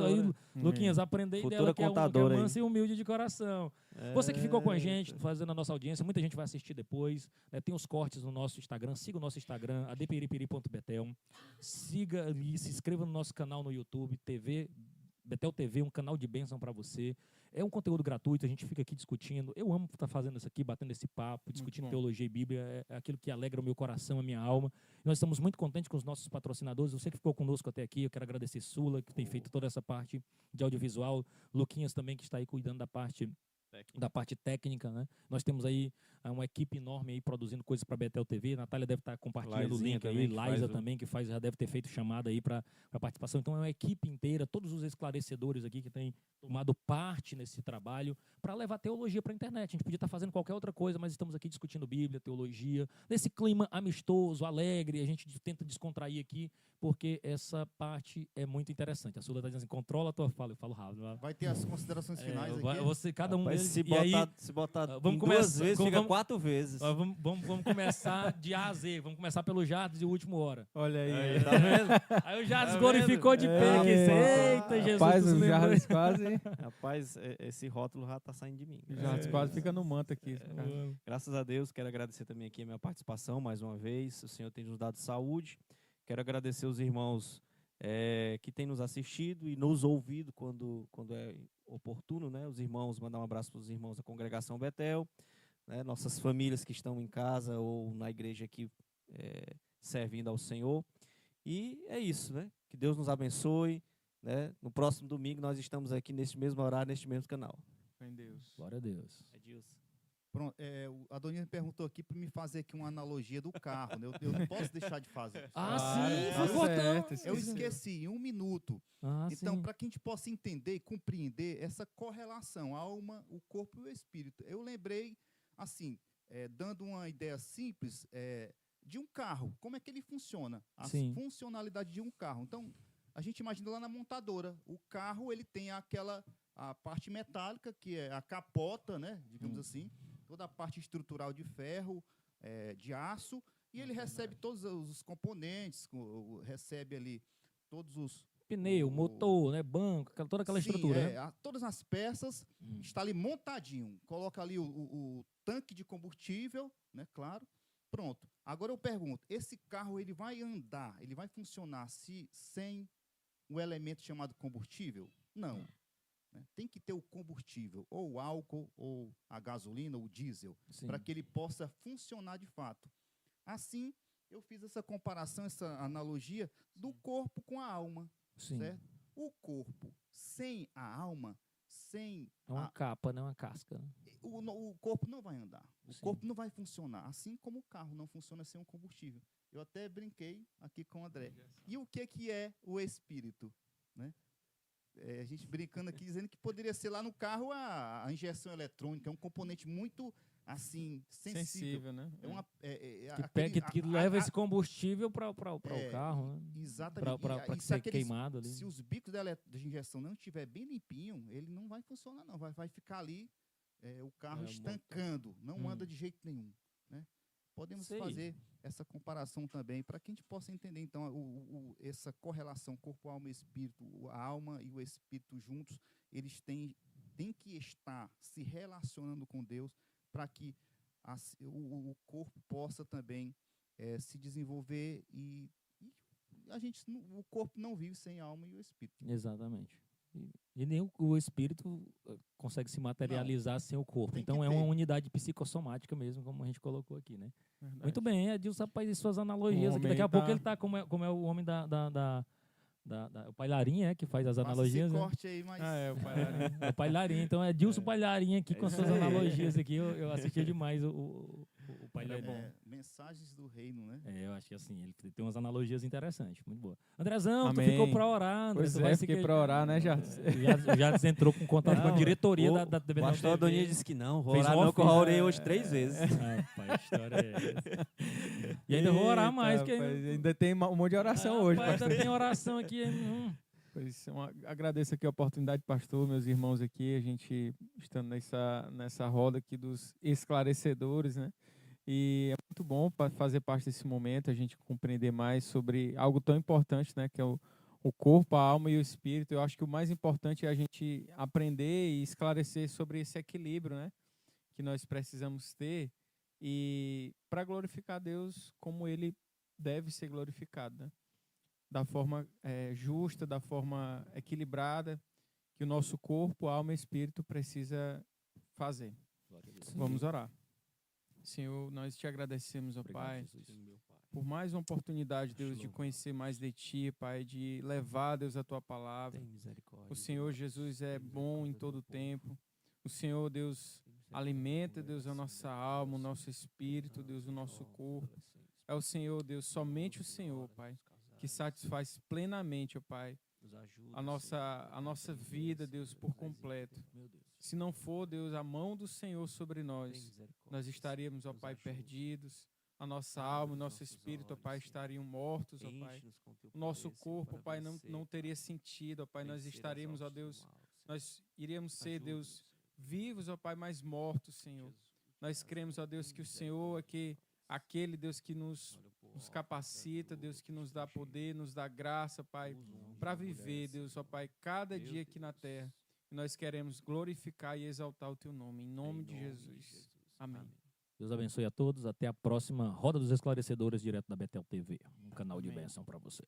Speaker 1: Aí, Luquinhas, aprendei dela que é mansa e humilde de coração. Você que ficou com a gente, fazendo a nossa audiência, muita gente vai assistir depois, né? Tem os cortes no nosso Instagram, siga o nosso Instagram, adepiripiri.betel. Siga ali, se inscreva no nosso canal no YouTube, Betel TV, um canal de bênção para você. É um conteúdo gratuito, a gente fica aqui discutindo. Eu amo estar fazendo isso aqui, batendo esse papo, discutindo teologia e Bíblia. É aquilo que alegra o meu coração, a minha alma. Nós estamos muito contentes com os nossos patrocinadores. Você que ficou conosco até aqui, eu quero agradecer Sula, que tem feito toda essa parte de audiovisual. Luquinhas também, que está aí cuidando da parte técnica, né? Nós temos aí uma equipe enorme aí produzindo coisas para Betel TV. Natália deve estar compartilhando o link aí, Liza também, já deve ter feito chamada aí para participação. Então é uma equipe inteira, todos os esclarecedores aqui que têm tomado parte nesse trabalho para levar teologia para a internet. A gente podia estar fazendo qualquer outra coisa, mas estamos aqui discutindo Bíblia, teologia, nesse clima amistoso, alegre. A gente tenta descontrair aqui, porque essa parte é muito interessante. A Sula está dizendo assim, controla a tua fala, eu falo rápido.
Speaker 4: Vai ter as considerações finais aqui.
Speaker 1: Você, cada um
Speaker 3: Rapaz,
Speaker 1: deles,
Speaker 3: se botar
Speaker 1: vamos
Speaker 3: duas vezes, fica
Speaker 1: vamos,
Speaker 3: 4 vezes.
Speaker 1: Vamos começar de A a Z. Vamos começar pelo Jardim de última hora.
Speaker 2: Olha aí.
Speaker 3: Aí, tá vendo?
Speaker 1: Aí o Jardim
Speaker 3: Tá
Speaker 1: glorificou de pé. Eita, Jesus.
Speaker 2: Rapaz, o Jardim quase...
Speaker 3: Rapaz, esse rótulo já tá saindo de mim.
Speaker 2: O Jardim quase fica no manto aqui.
Speaker 3: Graças a Deus, quero agradecer também aqui a minha participação mais uma vez. O Senhor tem nos dado saúde. Quero agradecer os irmãos que têm nos assistido e nos ouvido quando é oportuno, né? Os irmãos, mandar um abraço para os irmãos da Congregação Betel, né? Nossas famílias que estão em casa ou na igreja aqui servindo ao Senhor. E é isso, né? Que Deus nos abençoe, né? No próximo domingo nós estamos aqui neste mesmo horário, neste mesmo canal.
Speaker 2: Em Deus.
Speaker 1: Glória a Deus.
Speaker 3: Edilson.
Speaker 4: Pronto, o Adonis me perguntou aqui para me fazer aqui uma analogia do carro, né? Eu não posso deixar de fazer.
Speaker 1: Sim,
Speaker 2: tá
Speaker 1: foi cortando.
Speaker 2: certo,
Speaker 4: Eu esqueci, em 1 minuto. Então,
Speaker 1: Sim.
Speaker 4: para que a gente possa entender e compreender essa correlação, a alma, o corpo e o espírito. Eu lembrei, assim, dando uma ideia simples, de um carro. Como é que ele funciona? A
Speaker 1: Sim.
Speaker 4: funcionalidade de um carro. Então, a gente imagina lá na montadora. O carro, ele tem a parte metálica, que é a capota, né? Digamos assim. Toda a parte estrutural de ferro, de aço. E ele recebe todos os componentes, recebe ali todos os...
Speaker 1: Pneu, motor, né, banco, toda aquela
Speaker 4: Sim,
Speaker 1: estrutura. Né?
Speaker 4: Todas as peças, está ali montadinho. Coloca ali o tanque de combustível, né, claro. Pronto. Agora eu pergunto, esse carro ele vai andar, ele vai funcionar sem o elemento chamado combustível? Não. Tem que ter o combustível, ou o álcool, ou a gasolina, ou o diesel, para que ele possa funcionar de fato. Assim, eu fiz essa comparação, essa analogia do corpo com a alma. Certo? O corpo sem a alma, sem...
Speaker 1: É uma capa, não é uma casca. Né?
Speaker 4: O corpo não vai andar, o corpo não vai funcionar, assim como o carro não funciona sem um combustível. Eu até brinquei aqui com o André. E o que é o espírito? Né? A gente brincando aqui, dizendo que poderia ser lá no carro a injeção eletrônica, é um componente muito, assim, sensível.
Speaker 2: Né?
Speaker 1: Que leva esse combustível para o carro, né?
Speaker 4: Exatamente.
Speaker 1: Para ser queimado ali.
Speaker 4: Se os bicos de injeção não estiver bem limpinho, ele não vai funcionar, não. Vai ficar ali o carro estancando, não anda de jeito nenhum. Né? Podemos fazer essa comparação também, para que a gente possa entender, então, essa correlação corpo, alma e espírito, a alma e o espírito juntos, eles têm que estar se relacionando com Deus, para que o corpo possa também se desenvolver e o corpo não vive sem a alma e o espírito.
Speaker 1: Exatamente. E nem o espírito consegue se materializar sem o corpo. Então é uma unidade psicossomática mesmo, como a gente colocou aqui, né? Verdade. Muito bem, Edilson, rapaz, e suas analogias aqui. Daqui a pouco ele está como é o homem o Palharinha, que faz as analogias.
Speaker 4: Esse corte aí, mas...
Speaker 2: o Palharinha.
Speaker 1: O Palharinha. Então é Edilson Palharinha aqui com as suas analogias aqui. Eu assistia demais o Palharinha.
Speaker 4: Mensagens do reino, né?
Speaker 1: Eu acho que assim, ele tem umas analogias interessantes, muito boa. Andrezão,
Speaker 2: Amém.
Speaker 1: Tu ficou para orar, André.
Speaker 2: Pois fiquei para orar, né, Jardim?
Speaker 1: Já entrou com contato com a diretoria da
Speaker 3: O pastor Adonis disse que não, vou
Speaker 1: Fez
Speaker 3: orar não, que eu orei hoje 3 vezes.
Speaker 1: Rapaz, a história é essa. E ainda vou orar mais.
Speaker 2: Ainda tem um monte de oração hoje, pastor.
Speaker 1: Ainda tem oração aqui.
Speaker 2: Pois, agradeço aqui a oportunidade, pastor, meus irmãos aqui, a gente estando nessa roda aqui dos esclarecedores, né? E é muito bom para fazer parte desse momento, a gente compreender mais sobre algo tão importante, né? Que é o corpo, a alma e o espírito. Eu acho que o mais importante é a gente aprender e esclarecer sobre esse equilíbrio, né? Que nós precisamos ter e para glorificar Deus como Ele deve ser glorificado, né? Da forma justa, da forma equilibrada, que o nosso corpo, alma e espírito precisa fazer. Vamos orar. Senhor, nós te agradecemos, ó Pai, por mais uma oportunidade, Deus, de conhecer mais de Ti, Pai, de levar, Deus, a Tua palavra. O Senhor Jesus é bom em todo o tempo. O Senhor, Deus, alimenta, Deus, a nossa alma, o nosso espírito, Deus, o nosso corpo. É o Senhor, Deus, somente o Senhor, Pai, que satisfaz plenamente, ó Pai, a nossa vida, Deus, por completo. Se não for, Deus, a mão do Senhor sobre nós estaríamos, ó Pai, perdidos. a nossa alma, o nosso espírito, ó Pai, estariam mortos, ó Pai. O nosso corpo, ó Pai, não teria sentido, ó Pai. Nós estaremos, ó Deus, nós iríamos ser, Deus, vivos, ó Pai, mas mortos, Senhor. Nós cremos, ó Deus, que o Senhor é aquele Deus que nos capacita, Deus que nos dá poder, nos dá graça, Pai, para viver, Deus, ó Pai, cada dia aqui na terra. E nós queremos glorificar e exaltar o Teu nome, em nome de Jesus. Amém.
Speaker 1: Deus abençoe a todos. Até a próxima Roda dos Esclarecedores, direto da Betel TV. Um canal de bênção para você.